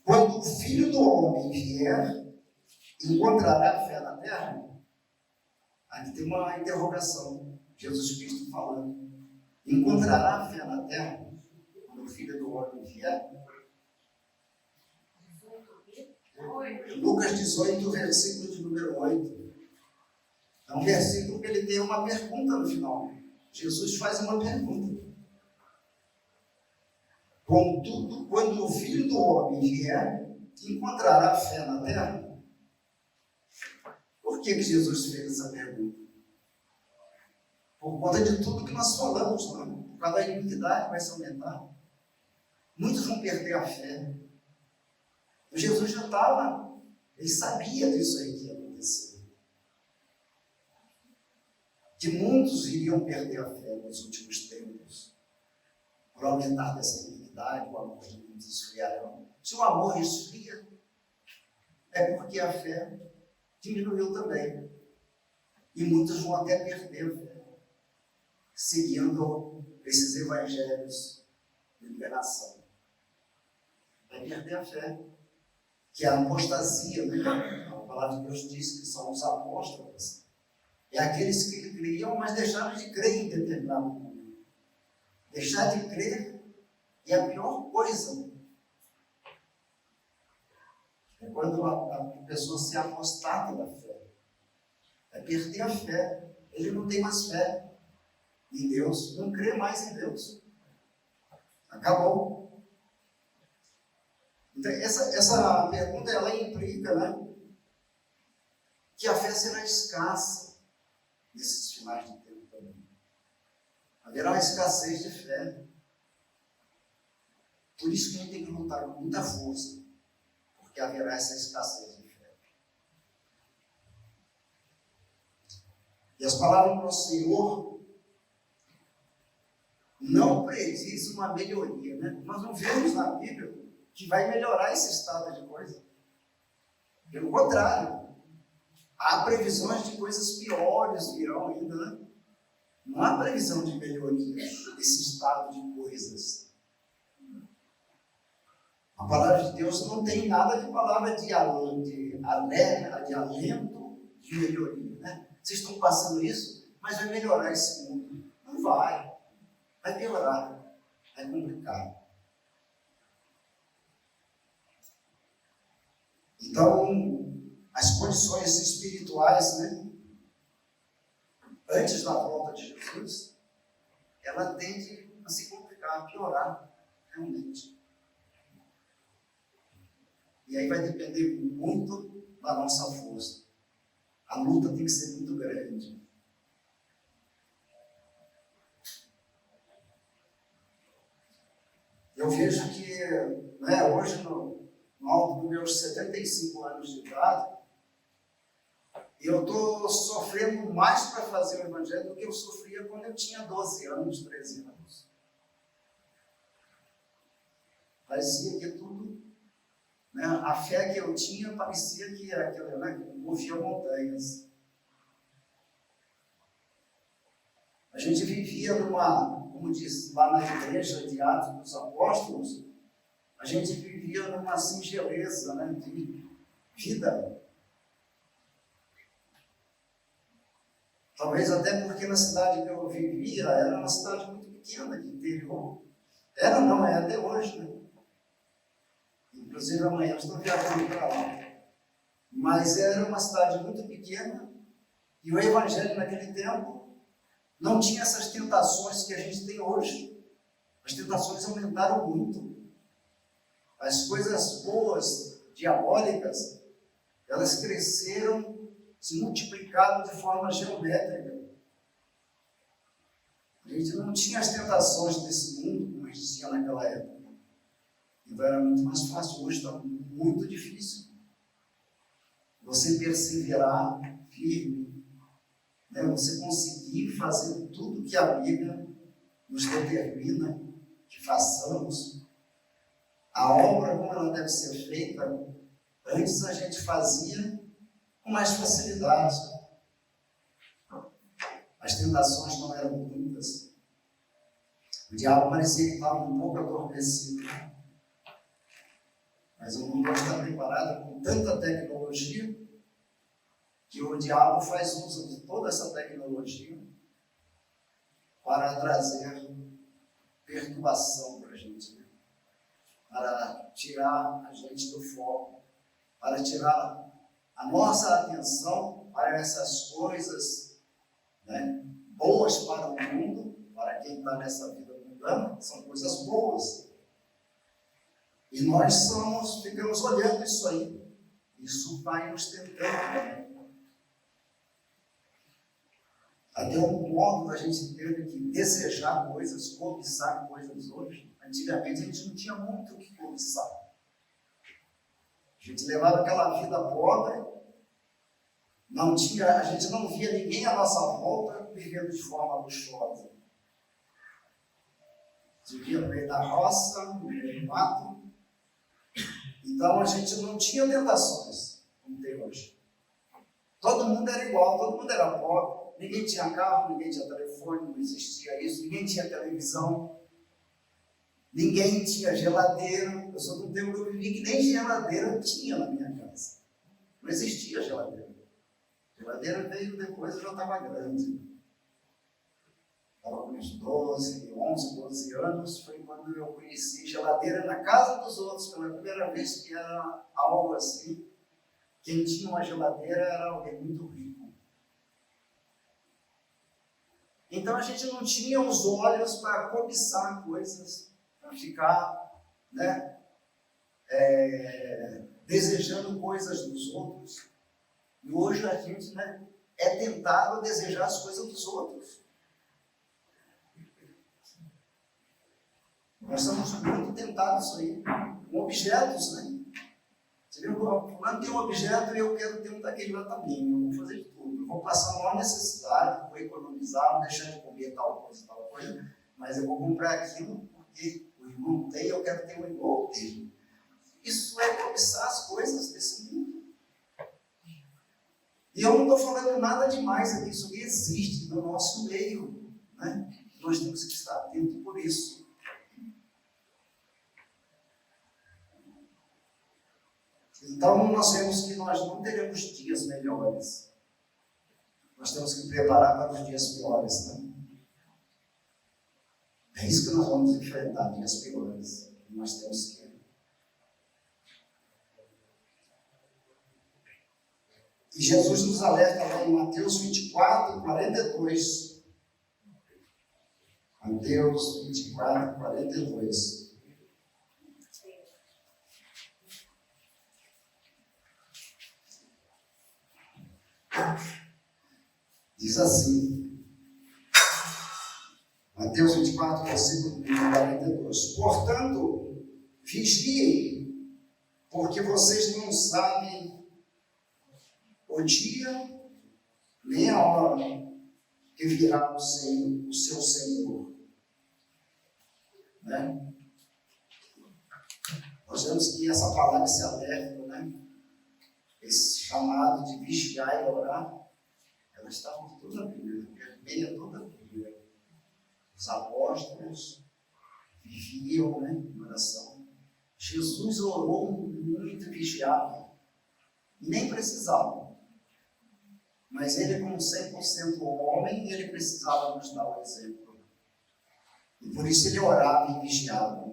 Speaker 1: quando o Filho do Homem vier, encontrará fé na terra? Aqui tem uma interrogação, Jesus Cristo falando. Encontrará fé na terra quando o Filho do Homem vier? Lucas 18, versículo de número 8. É um versículo que ele tem uma pergunta no final. Jesus faz uma pergunta. Contudo, quando o Filho do Homem vier, encontrará fé na terra? Por que Jesus fez essa pergunta? Por conta de tudo que nós falamos, né? Por causa da iniquidade vai se aumentar. Muitos vão perder a fé. Jesus já estava, ele sabia disso aí que ia acontecer. Que muitos iriam perder a fé nos últimos tempos. Por aumentar dessa iniquidade, o amor de muitos esfriarão. Se o amor esfria, é porque a fé diminuiu também. E muitos vão até perder a fé, seguindo esses evangelhos de liberação. Vai perder a fé, que é a apostasia, né? A palavra de Deus diz que são os apóstolos. É aqueles que criam, mas deixaram de crer em determinado momento. Deixar de crer é a pior coisa. É quando a pessoa se apostata da fé. É perder a fé. Ele não tem mais fé em Deus, não crê mais em Deus. Acabou. Então, essa pergunta, ela implica, né, que a fé será escassa nesses finais de tempo também. Haverá uma escassez de fé. Por isso que a gente tem que lutar com muita força, porque haverá essa escassez de fé. E as palavras do nosso Senhor não prediz uma melhoria, né? Nós não vemos na Bíblia que vai melhorar esse estado de coisa. Pelo contrário, há previsões de coisas piores virão ainda, né? Não há previsão de melhoria desse estado de coisas. A palavra de Deus não tem nada de palavra de alento, de melhoria, né? Vocês estão passando isso, mas vai melhorar esse mundo. Não vai. Vai piorar. Vai complicar. Então, as condições espirituais, né? Antes da volta de Jesus, ela tende a se complicar, a piorar, realmente. E aí vai depender muito da nossa força. A luta tem que ser muito grande. Eu vejo que, né, hoje, no alto dos meus 75 anos de idade, eu estou sofrendo mais para fazer o Evangelho do que eu sofria quando eu tinha 12 anos, 13 anos. Parecia que tudo, né, a fé que eu tinha parecia que era aquela, né, que movia montanhas. A gente vivia como diz lá na igreja de Atos dos Apóstolos, a gente vivia numa singeleza, né, de vida. Talvez até porque na cidade que eu vivia era uma cidade muito pequena, de interior. Era, não é até hoje, né? Inclusive amanhã eu estou viajando para lá. Mas era uma cidade muito pequena e o Evangelho naquele tempo não tinha essas tentações que a gente tem hoje. As tentações aumentaram muito. As coisas boas, diabólicas, elas cresceram, se multiplicaram de forma geométrica. A gente não tinha as tentações desse mundo como existia naquela época. Então era muito mais fácil. Hoje está muito difícil. Você perseverar firme, né? Você conseguir fazer tudo que a Bíblia nos determina que façamos. A obra, como ela deve ser feita, antes a gente fazia com mais facilidade. As tentações não eram muitas. O diabo parecia que estava um pouco adormecido. Mas o mundo está preparado com tanta tecnologia que o diabo faz uso de toda essa tecnologia para trazer perturbação para a gente, né? Para tirar a gente do foco, para tirar a nossa atenção para essas coisas, né, boas para o mundo, para quem está nessa vida mundana, são coisas boas. E nós ficamos olhando isso aí. Isso vai nos tentando também. Até um modo da gente ter que desejar coisas, cobiçar coisas hoje. Antigamente a gente não tinha muito o que cobiçar. A gente levava aquela vida pobre, a gente não via ninguém à nossa volta vivendo de forma luxuosa. Vivia no meio da roça, no meio do mato. Então a gente não tinha tentações, como tem hoje. Todo mundo era igual, todo mundo era pobre. Ninguém tinha carro, ninguém tinha telefone, não existia isso. Ninguém tinha televisão. Ninguém tinha geladeira. Eu sou do tempo que eu vivi que nem geladeira tinha na minha casa. Não existia geladeira. A geladeira veio depois, eu já estava grande. Estava com uns 11, 12 anos. Foi quando eu conheci geladeira na casa dos outros. Pela primeira vez que era algo assim. Quem tinha uma geladeira era alguém muito rico. Então a gente não tinha os olhos para cobiçar coisas, para ficar, né, desejando coisas dos outros. E hoje a gente, né, é tentado a desejar as coisas dos outros. Nós somos muito tentados aí, com objetos, né? Você viu, fulano tem um objeto e eu quero ter um daquele lá também. Eu vou fazer de tudo. Eu vou passar a maior necessidade, vou economizar, vou deixar de comer tal coisa, mas eu vou comprar aquilo porque o irmão tem, eu quero ter um igual dele. Isso é cobiçar as coisas desse mundo. E eu não estou falando nada demais aqui, isso aqui existe no nosso meio, né? Nós temos que estar atentos por isso. Então, nós vemos que nós não teremos dias melhores. Nós temos que preparar para os dias piores, né? É isso que nós vamos enfrentar, dias piores. Nós temos que... E Jesus nos alerta lá em Mateus 24, 42. Mateus 24, 42. Diz assim, Mateus 24, versículo 42. Portanto, vigiem, porque vocês não sabem o dia nem a hora que virá o seu Senhor. Né? Nós vemos que essa palavra, esse alerta, né? Esse chamado de vigiar e orar, ela está por toda a Bíblia, permeia toda a Bíblia. Os apóstolos viviam, né, em oração. Jesus orou muito e vigiava. Nem precisava. Mas ele, como 100% homem, ele precisava nos dar o exemplo. E por isso ele orava e vigiava.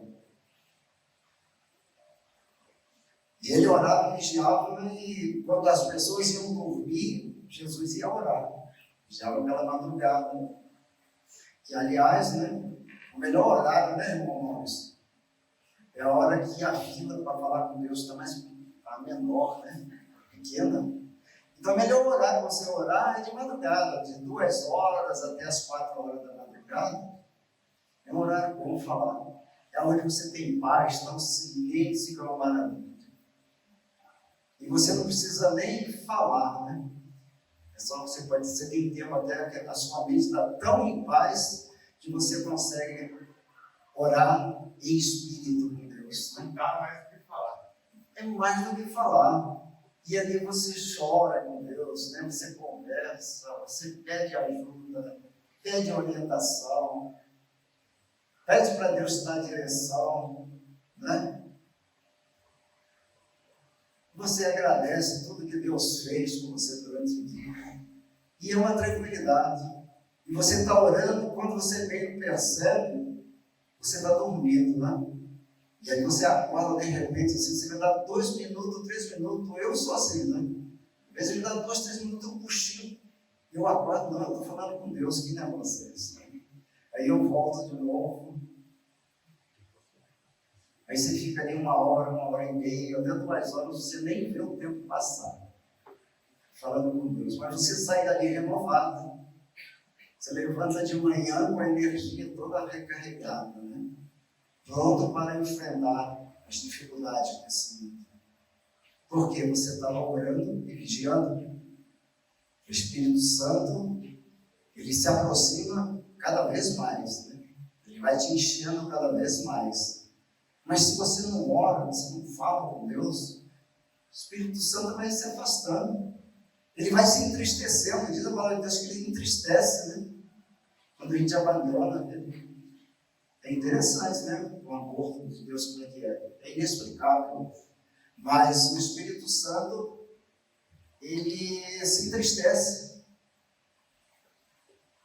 Speaker 1: E ele orava e vigiava, e quando as pessoas iam dormir, Jesus ia orar. Vigiava pela madrugada. Que, aliás, né, o melhor horário, né, irmãos? É a hora que a fila para falar com Deus está menor, né? Pequena. Então, o melhor horário para você orar é de madrugada, de 2 horas até as 4 horas da madrugada. É um horário bom falar. É onde você tem paz, está um silêncio que é uma maravilha. E você não precisa nem falar, né? É só você tem tempo até que a sua mente está tão em paz que você consegue orar em espírito com Deus. Né?
Speaker 2: Não dá mais do que falar.
Speaker 1: É mais do que falar. E ali você chora com Deus, né? Você conversa, você pede ajuda, pede orientação, pede para Deus dar direção, né? Você agradece tudo que Deus fez com você durante o dia. E é uma tranquilidade. E você está orando, quando você bem percebe, você está dormindo, né? E aí você acorda de repente, assim, você vai dar 2 minutos, 3 minutos, eu sou assim, né? Às vezes ele dá 2, 3 minutos, eu cochilo. Eu acordo, não, eu estou falando com Deus, que negócio é esse? Aí eu volto de novo. Aí você fica ali 1 hora e meia, até 2 horas, você nem vê o tempo passar, falando com Deus. Mas você sai dali renovado. Você levanta de manhã com a energia toda recarregada, né? Pronto para enfrentar as dificuldades desse mundo. Porque você estava orando e vigiando. O Espírito Santo, ele se aproxima cada vez mais, né? Ele vai te enchendo cada vez mais. Mas se você não ora, você não fala com Deus, o Espírito Santo vai se afastando. Ele vai se entristecendo. Diz a palavra de Deus que ele entristece, né? Quando a gente abandona ele. É interessante, né? O amor de Deus, como é que é? É inexplicável. Mas o Espírito Santo, ele se entristece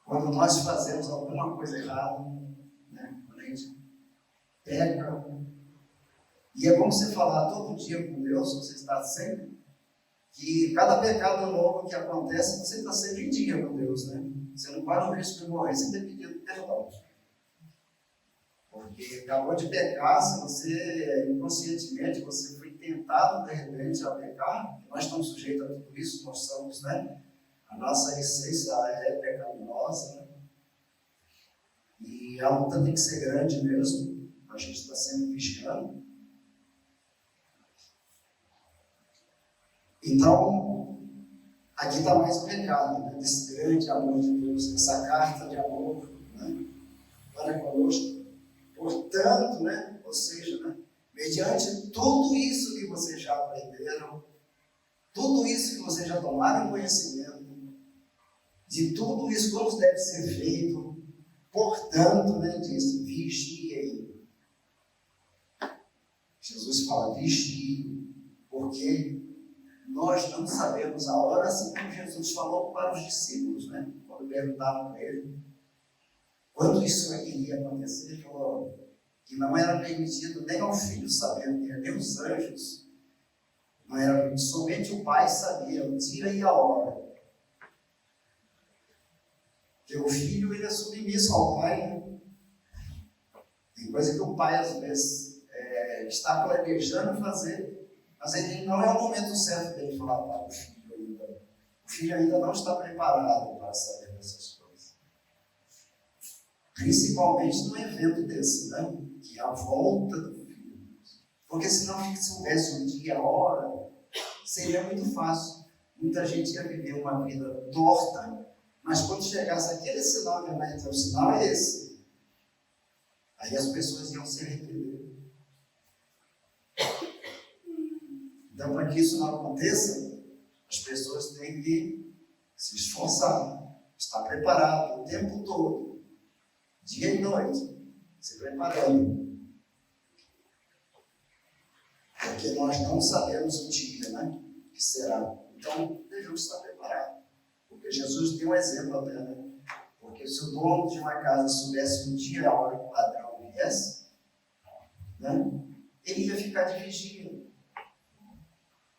Speaker 1: quando nós fazemos alguma coisa errada, né? Quando a gente peca. E é bom você falar todo dia com Deus, você está sempre, que cada pecado novo que acontece, você está sempre em dia com Deus, né? Você não corre o risco de morrer sem ter pedido perdão. Porque acabou de pecar, se você, inconscientemente, você foi tentado, de repente, a pecar, nós estamos sujeitos a tudo isso, nós somos, né? A nossa essência é pecaminosa, né? E a luta tem que ser grande mesmo. a gente está sempre vigiando. Então, aqui está mais um recado, né, desse grande amor de Deus, essa carta de amor, né, para conosco. Portanto, né, ou seja, né, mediante tudo isso que vocês já aprenderam, tudo isso que vocês já tomaram conhecimento, de tudo isso, como deve ser feito, portanto, né, diz, vigiem. Jesus fala, vigiem, porque nós não sabemos a hora, assim como Jesus falou para os discípulos, né, quando perguntavam para ele, quando isso iria acontecer, ele falou que não era permitido nem ao filho saber, nem os anjos, não era, somente o Pai sabia o dia e a hora. Porque o filho, ele é submisso ao Pai, né? Tem coisa que o Pai, às vezes, está planejando fazer, mas ele não é o momento certo dele falar para o filho ainda. O filho ainda não está preparado para saber dessas coisas. Principalmente num evento desse, né? Que é a volta do filho. Porque senão, se soubesse um dia, a hora, seria muito fácil. Muita gente ia viver uma vida torta, mas quando chegasse aquele sinal que vai entrar, o sinal é esse. Aí as pessoas iam se arrepender. Então, para que isso não aconteça, as pessoas têm que se esforçar, estar preparado o tempo todo, dia e noite, se preparando. Porque nós não sabemos o dia, né, que será. Então, devemos estar preparados. Porque Jesus deu um exemplo até, né? Porque se o dono de uma casa soubesse um dia a hora que o ladrão viesse, né, ele ia ficar de vigia.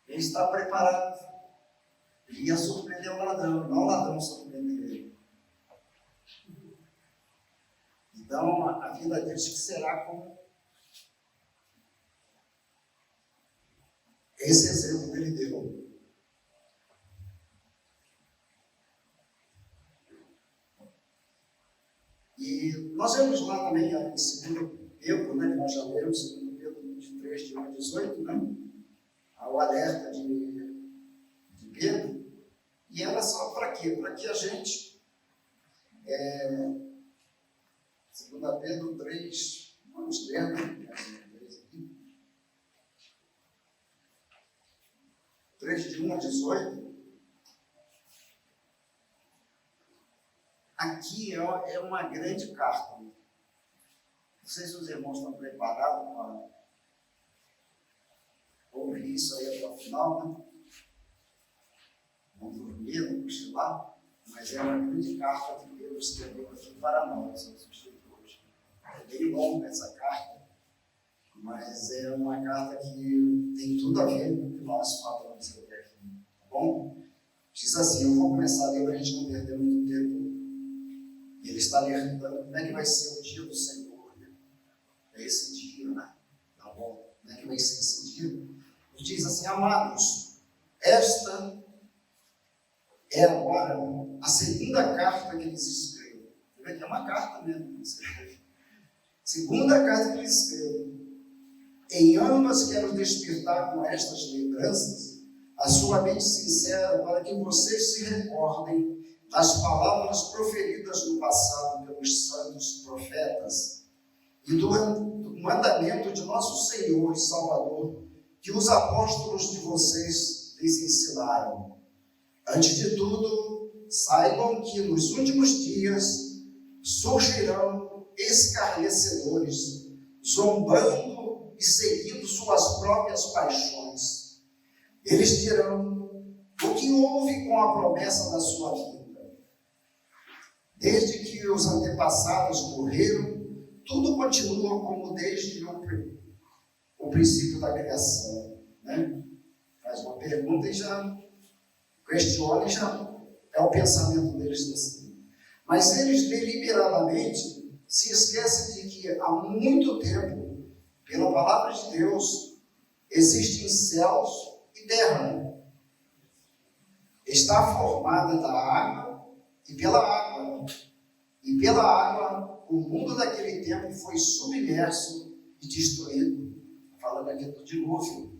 Speaker 1: Ele está preparado. Ele ia surpreender o ladrão, não o ladrão surpreender ele. Então, a vida deles que será como esse exemplo que ele deu. E nós vemos lá também em 2 Pedro, né, que nós já lemos, 2 Pedro 23, de 1 a 18, né, o alerta de Pedro. E ela só para quê? Para que a gente, 2 Pedro 3, vamos ler, né? 3, de 1 a 18. Aqui é uma grande carta. Não sei se os irmãos estão preparados para ouvir isso aí até o final, né? Não dormir, não cochilar, mas é uma grande carta que Deus escreveu aqui para nós, os escritores. É bem longa essa carta, mas é uma carta que tem tudo a ver com o que nós falamos aqui, tá bom? Diz assim, eu vou começar a ler para a gente não perder muito tempo. E ele está alertando como é que vai ser o dia do Senhor, né? É esse dia, né? Tá bom? Como é que vai ser esse dia? Ele diz assim, amados, esta é agora a segunda carta que eles escrevem. É uma carta mesmo que eles escrevem. Segunda carta que eles escrevem. Em ambas quero despertar com estas lembranças a sua mente sincera para que vocês se recordem das palavras proferidas no passado pelos santos profetas e do mandamento de nosso Senhor e Salvador que os apóstolos de vocês lhes ensinaram. Antes de tudo, saibam que nos últimos dias surgirão escarnecedores, zombando e seguindo suas próprias paixões. Eles dirão, o que houve com a promessa da sua vida? Desde que os antepassados morreram, tudo continua como desde o princípio da criação, né? Faz uma pergunta e já questiona e já é o pensamento deles assim. Mas eles deliberadamente se esquecem de que há muito tempo, pela palavra de Deus, existem céus e terra. Está formada da água e pela água. E pela água, o mundo daquele tempo foi submerso e destruído. Falando aqui do dilúvio.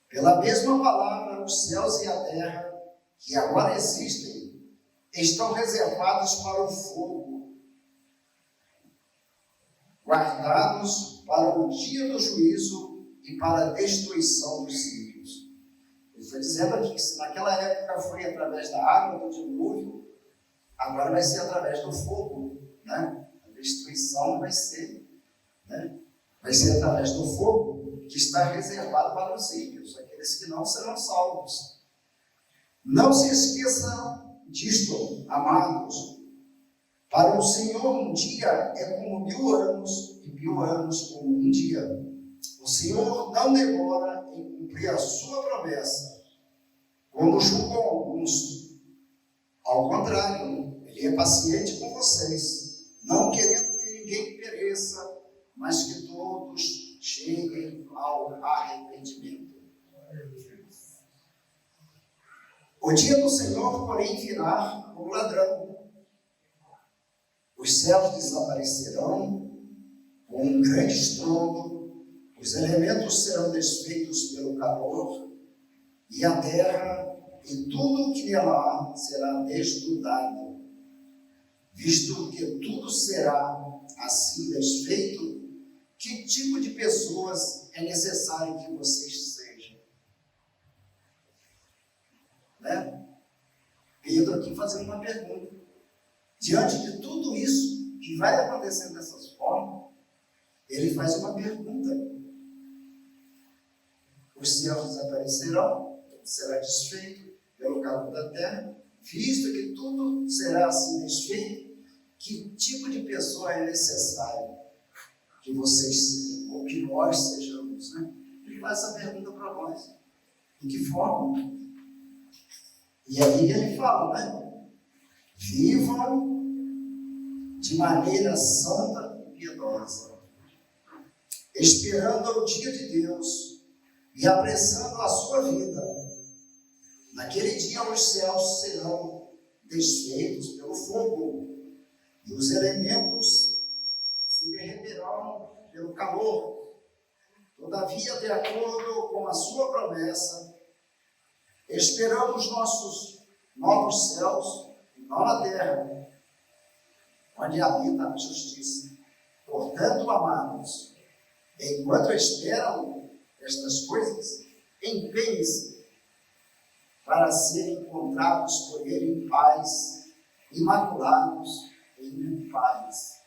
Speaker 1: Pela mesma palavra, os céus e a terra, que agora existem, estão reservados para o fogo, guardados para o dia do juízo e para a destruição dos ímpios. Ele está dizendo aqui que se naquela época foi através da água do dilúvio, agora vai ser através do fogo, né? A destruição vai ser, né? Vai ser através do fogo que está reservado para os ímpios, aqueles que não serão salvos. Não se esqueça disto, amados. Para o Senhor um dia é como 1000 anos, e 1000 anos como um dia. O Senhor não demora em cumprir a sua promessa, como julgam alguns. Ao contrário, ele é paciente com vocês, não querendo que ninguém pereça, mas que todos cheguem ao arrependimento. O dia do Senhor, porém, virá como ladrão. Os céus desaparecerão com um grande estrondo, os elementos serão desfeitos pelo calor, e a terra e tudo o que nela há será desnudado. Visto que tudo será assim desfeito, que tipo de pessoas é necessário que vocês sejam? Né? Pedro aqui fazendo uma pergunta. Diante de tudo isso que vai acontecendo dessas formas, ele faz uma pergunta. Os céus desaparecerão, será desfeito pelo calor da terra, visto que tudo será assim desfeito, que tipo de pessoa é necessário que vocês sejam, ou que nós sejamos, né? Ele faz essa pergunta para nós. De que forma? E aí ele fala, né? Vivam de maneira santa e piedosa, esperando o dia de Deus e apressando a sua vida. Naquele dia os céus serão desfeitos pelo fogo, e os elementos se derreterão pelo calor. Todavia, de acordo com a sua promessa, esperamos nossos novos céus e nova terra, onde habita a justiça. Portanto, amados, enquanto esperam estas coisas, empenhem-se para serem encontrados por Ele em paz, imaculados e inculpáveis,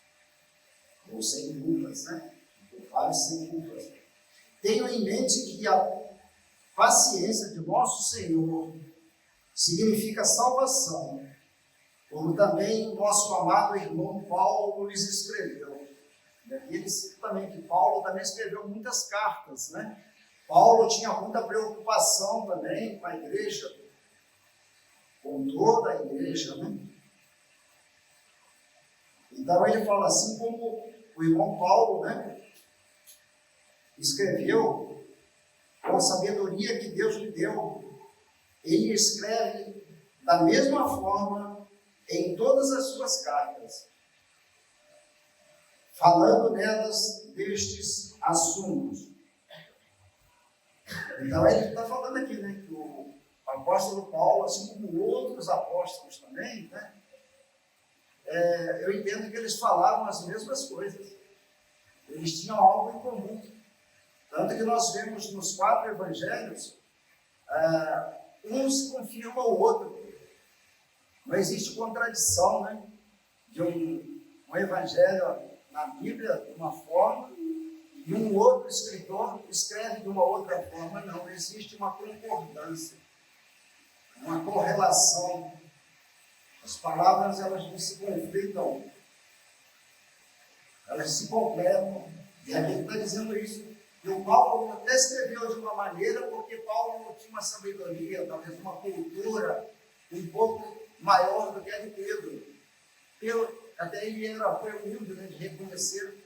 Speaker 1: ou sem culpas, né? Inculpáveis sem culpas. Tenham em mente que a paciência de nosso Senhor significa salvação, como também o nosso amado irmão Paulo lhes escreveu. E aqui ele cita também que Paulo também escreveu muitas cartas, né? Paulo tinha muita preocupação também com a igreja, com toda a igreja, né? Então ele fala assim como o irmão Paulo, né? Escreveu com a sabedoria que Deus lhe deu. Ele escreve da mesma forma em todas as suas cartas, falando nelas destes assuntos. Então ele está falando aqui, né, que o apóstolo Paulo, assim como outros apóstolos também, né, eu entendo que eles falavam as mesmas coisas. Eles tinham algo em comum. Tanto que nós vemos nos 4 evangelhos, um se confirma o outro. Não existe contradição, né? De um evangelho na Bíblia de uma forma e um outro escritor escreve de uma outra forma. Não, existe uma concordância, uma correlação. As palavras, elas não se conflitam, elas se completam. E aqui ele está dizendo isso. E o Paulo até escreveu de uma maneira, porque Paulo tinha uma sabedoria, talvez uma cultura um pouco maior do que a de Pedro. Até ele foi humilde, né, de reconhecer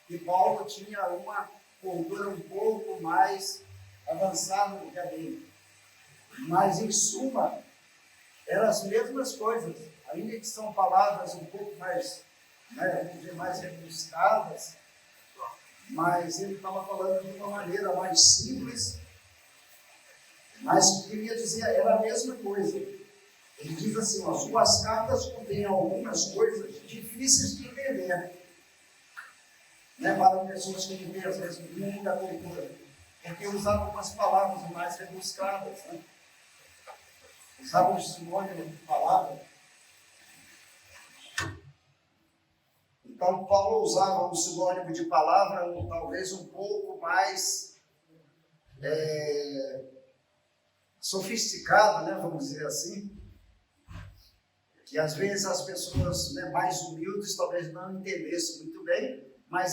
Speaker 1: que Paulo tinha uma cultura um pouco mais avançada do que a dele. Mas, em suma, eram as mesmas coisas, ainda que são palavras um pouco mais, né, vamos dizer, mais rebuscadas, mas ele estava falando de uma maneira mais simples, mas queria dizer, era a mesma coisa. Ele diz assim, ó, suas cartas contêm algumas coisas difíceis de entender, né, para pessoas que não têm, às vezes, muita cultura, porque usavam algumas palavras mais rebuscadas, né? Usavam sinônimo de palavra. Então, Paulo usava um sinônimo de palavra talvez um pouco mais sofisticado, né, vamos dizer assim, que às vezes as pessoas, né, mais humildes talvez não entendessem muito bem, mas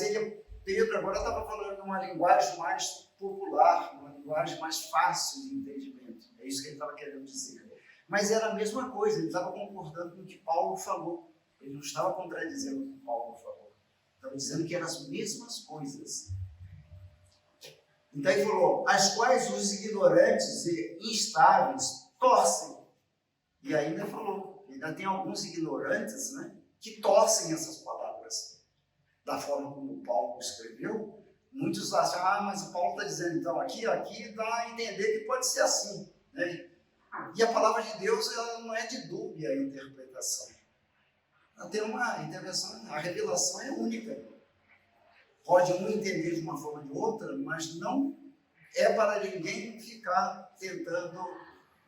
Speaker 1: Pedro agora estava falando uma linguagem mais popular, uma linguagem mais fácil de entendimento. É isso que ele estava querendo dizer. Mas era a mesma coisa, ele estava concordando com o que Paulo falou. Ele não estava contradizendo o que Paulo falou. Estava dizendo que eram as mesmas coisas. Então ele falou, as quais os ignorantes e instáveis torcem. E ainda falou, ainda tem alguns ignorantes, né, que torcem essas palavras. Da forma como Paulo escreveu, muitos acham, mas o Paulo está dizendo, então, aqui dá a entender que pode ser assim, né? E a palavra de Deus, ela não é de dúbia interpretação. Ela tem uma intervenção, a revelação é única. Pode um entender de uma forma ou de outra, mas não é para ninguém ficar tentando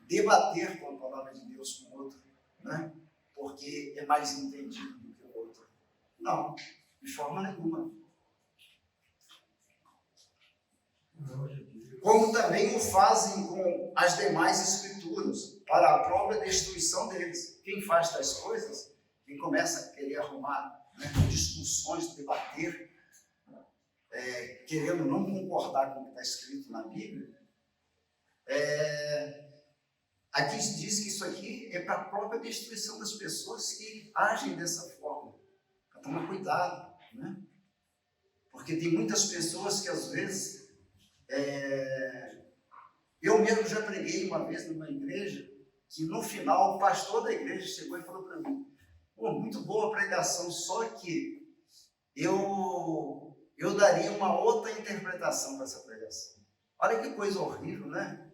Speaker 1: debater com a palavra de Deus com o outro, né? Porque é mais entendido do que o outro. Não, de forma nenhuma. Como também o fazem com as demais escrituras, para a própria destruição deles. Quem faz tais coisas, quem começa a querer arrumar, né, discussões, debater, querendo não concordar com o que está escrito na Bíblia, aqui diz que isso aqui é para a própria destruição das pessoas que agem dessa forma. Para tomar cuidado, né? Porque tem muitas pessoas que às vezes... eu mesmo já preguei uma vez numa igreja, que no final o pastor da igreja chegou e falou para mim, muito boa pregação, só que eu daria uma outra interpretação para essa pregação. Olha que coisa horrível, né?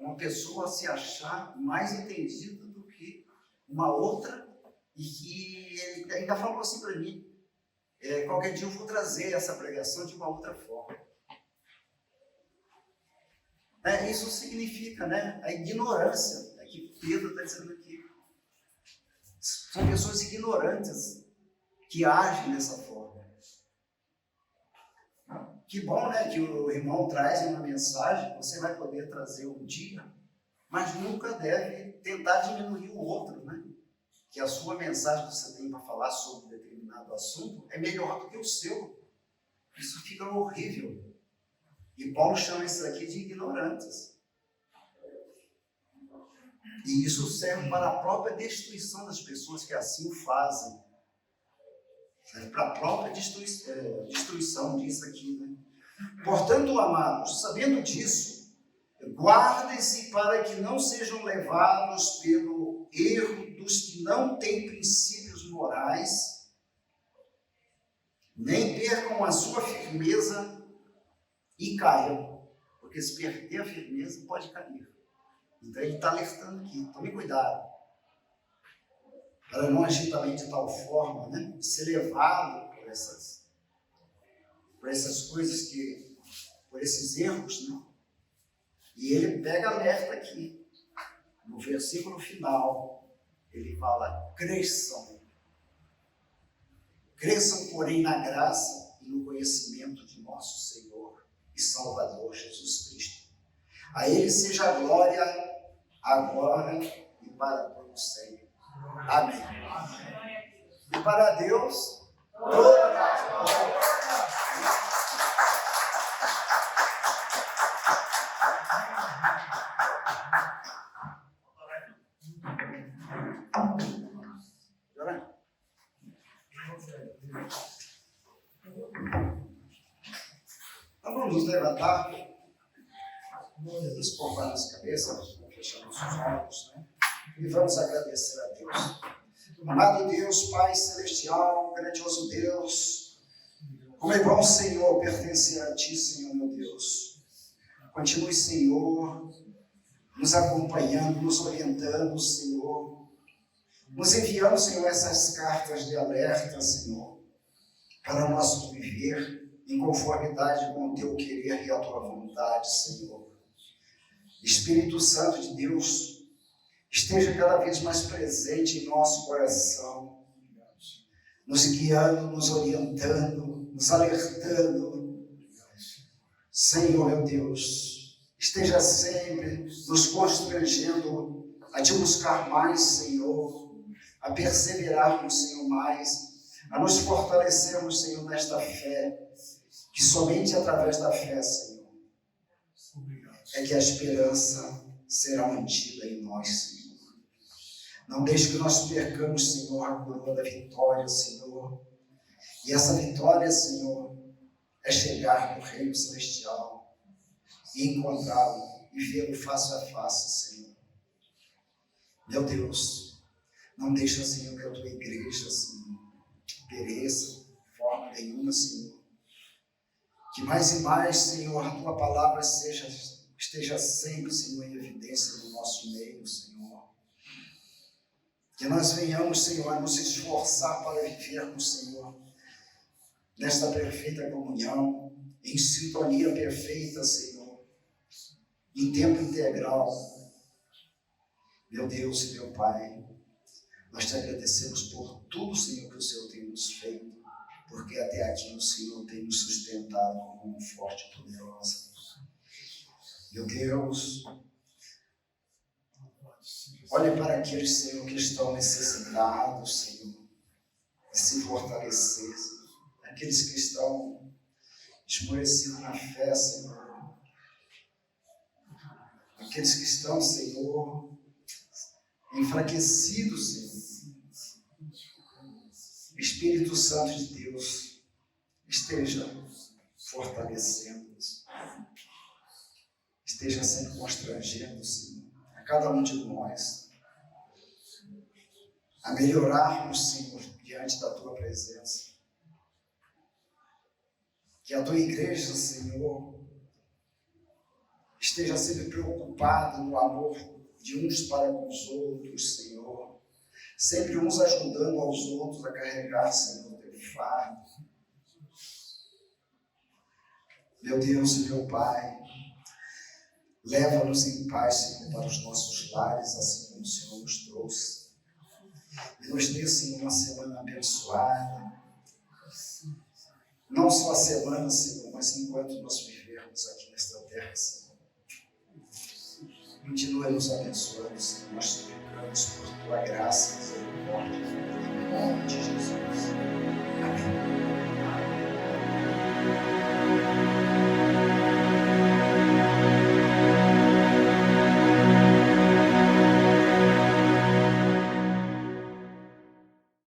Speaker 1: Uma pessoa se achar mais entendida do que uma outra, e que ele ainda falou assim para mim, qualquer dia eu vou trazer essa pregação de uma outra forma. Isso significa, né, a ignorância, que Pedro está dizendo aqui. São pessoas ignorantes que agem dessa forma. Que bom, né, que o irmão traz uma mensagem, você vai poder trazer um dia, mas nunca deve tentar diminuir o outro, né? Que a sua mensagem que você tem para falar sobre determinado assunto é melhor do que o seu. Isso fica horrível. E Paulo chama isso aqui de ignorantes. E isso serve para a própria destruição das pessoas que assim o fazem. Serve para a própria destruição disso aqui, né? Portanto, amados, sabendo disso, guardem-se para que não sejam levados pelo erro dos que não têm princípios morais, nem percam a sua firmeza e caiam, porque se perder a firmeza pode cair. Então ele está alertando aqui, tome cuidado, para não agir também de tal forma, né, de ser levado por essas coisas, por esses erros, né? E ele pega alerta aqui, no versículo final, ele fala, cresçam, porém na graça e no conhecimento de nosso Senhor e Salvador Jesus Cristo. A Ele seja a glória, agora e para todos sempre. Amém. E para Deus, toda a glória. Então vamos nos levantar, nos curvar as cabeças, fechando os olhos, né? E vamos agradecer a Deus. Amado Deus, Pai Celestial, grandioso Deus, Como é bom, Senhor, pertencer a Ti, Senhor, meu Deus. Continue, Senhor, nos acompanhando, nos orientando, Senhor. Nos enviando, Senhor, essas cartas de alerta, Senhor, para o nosso viver em conformidade com o Teu querer e a Tua vontade, Senhor. Espírito Santo de Deus, esteja cada vez mais presente em nosso coração, nos guiando, nos orientando, nos alertando. Senhor, meu Deus, esteja sempre nos constrangendo a Te buscar mais, Senhor, a perseverarmos, Senhor, mais, a nos fortalecermos, Senhor, nesta fé, que somente através da fé, Senhor, é que a esperança será mantida em nós, Senhor. Não deixe que nós percamos, Senhor, a coroa da vitória, Senhor. E essa vitória, Senhor, é chegar no reino celestial e encontrá-lo e vê-lo face a face, Senhor. Meu Deus, não deixa, Senhor, que a Tua igreja, Senhor, pereça de forma nenhuma, Senhor. Que mais e mais, Senhor, a Tua palavra esteja sempre, Senhor, em evidência no nosso meio, Senhor. Que nós venhamos, Senhor, a nos esforçar para vivermos, Senhor, nesta perfeita comunhão, em sintonia perfeita, Senhor, em tempo integral. Meu Deus e meu Pai, nós Te agradecemos por tudo, Senhor, que o Senhor tem nos feito, porque até aqui o Senhor tem nos sustentado com mão forte e poderosa. Meu Deus, olhe para aqueles, Senhor, que estão necessitados, Senhor, de se fortalecer, aqueles que estão esmorecidos na fé, Senhor, aqueles que estão, Senhor, enfraquecidos, Senhor. Espírito Santo de Deus, esteja fortalecendo-nos, esteja sempre constrangendo, Senhor, a cada um de nós, a melhorarmos, Senhor, diante da Tua presença. Que a Tua igreja, Senhor, esteja sempre preocupada no amor de uns para com os outros, Senhor. Sempre uns ajudando aos outros a carregar, Senhor, o Teu fardo. Meu Deus e meu Pai, leva-nos em paz, Senhor, para os nossos lares, assim como o Senhor nos trouxe. E nos dê, Senhor, uma semana abençoada. Não só a semana, Senhor, mas enquanto nós vivermos aqui nesta terra, Senhor. Continua nos abençoando, Senhor. Nós suplicamos por Tua graça, Senhor.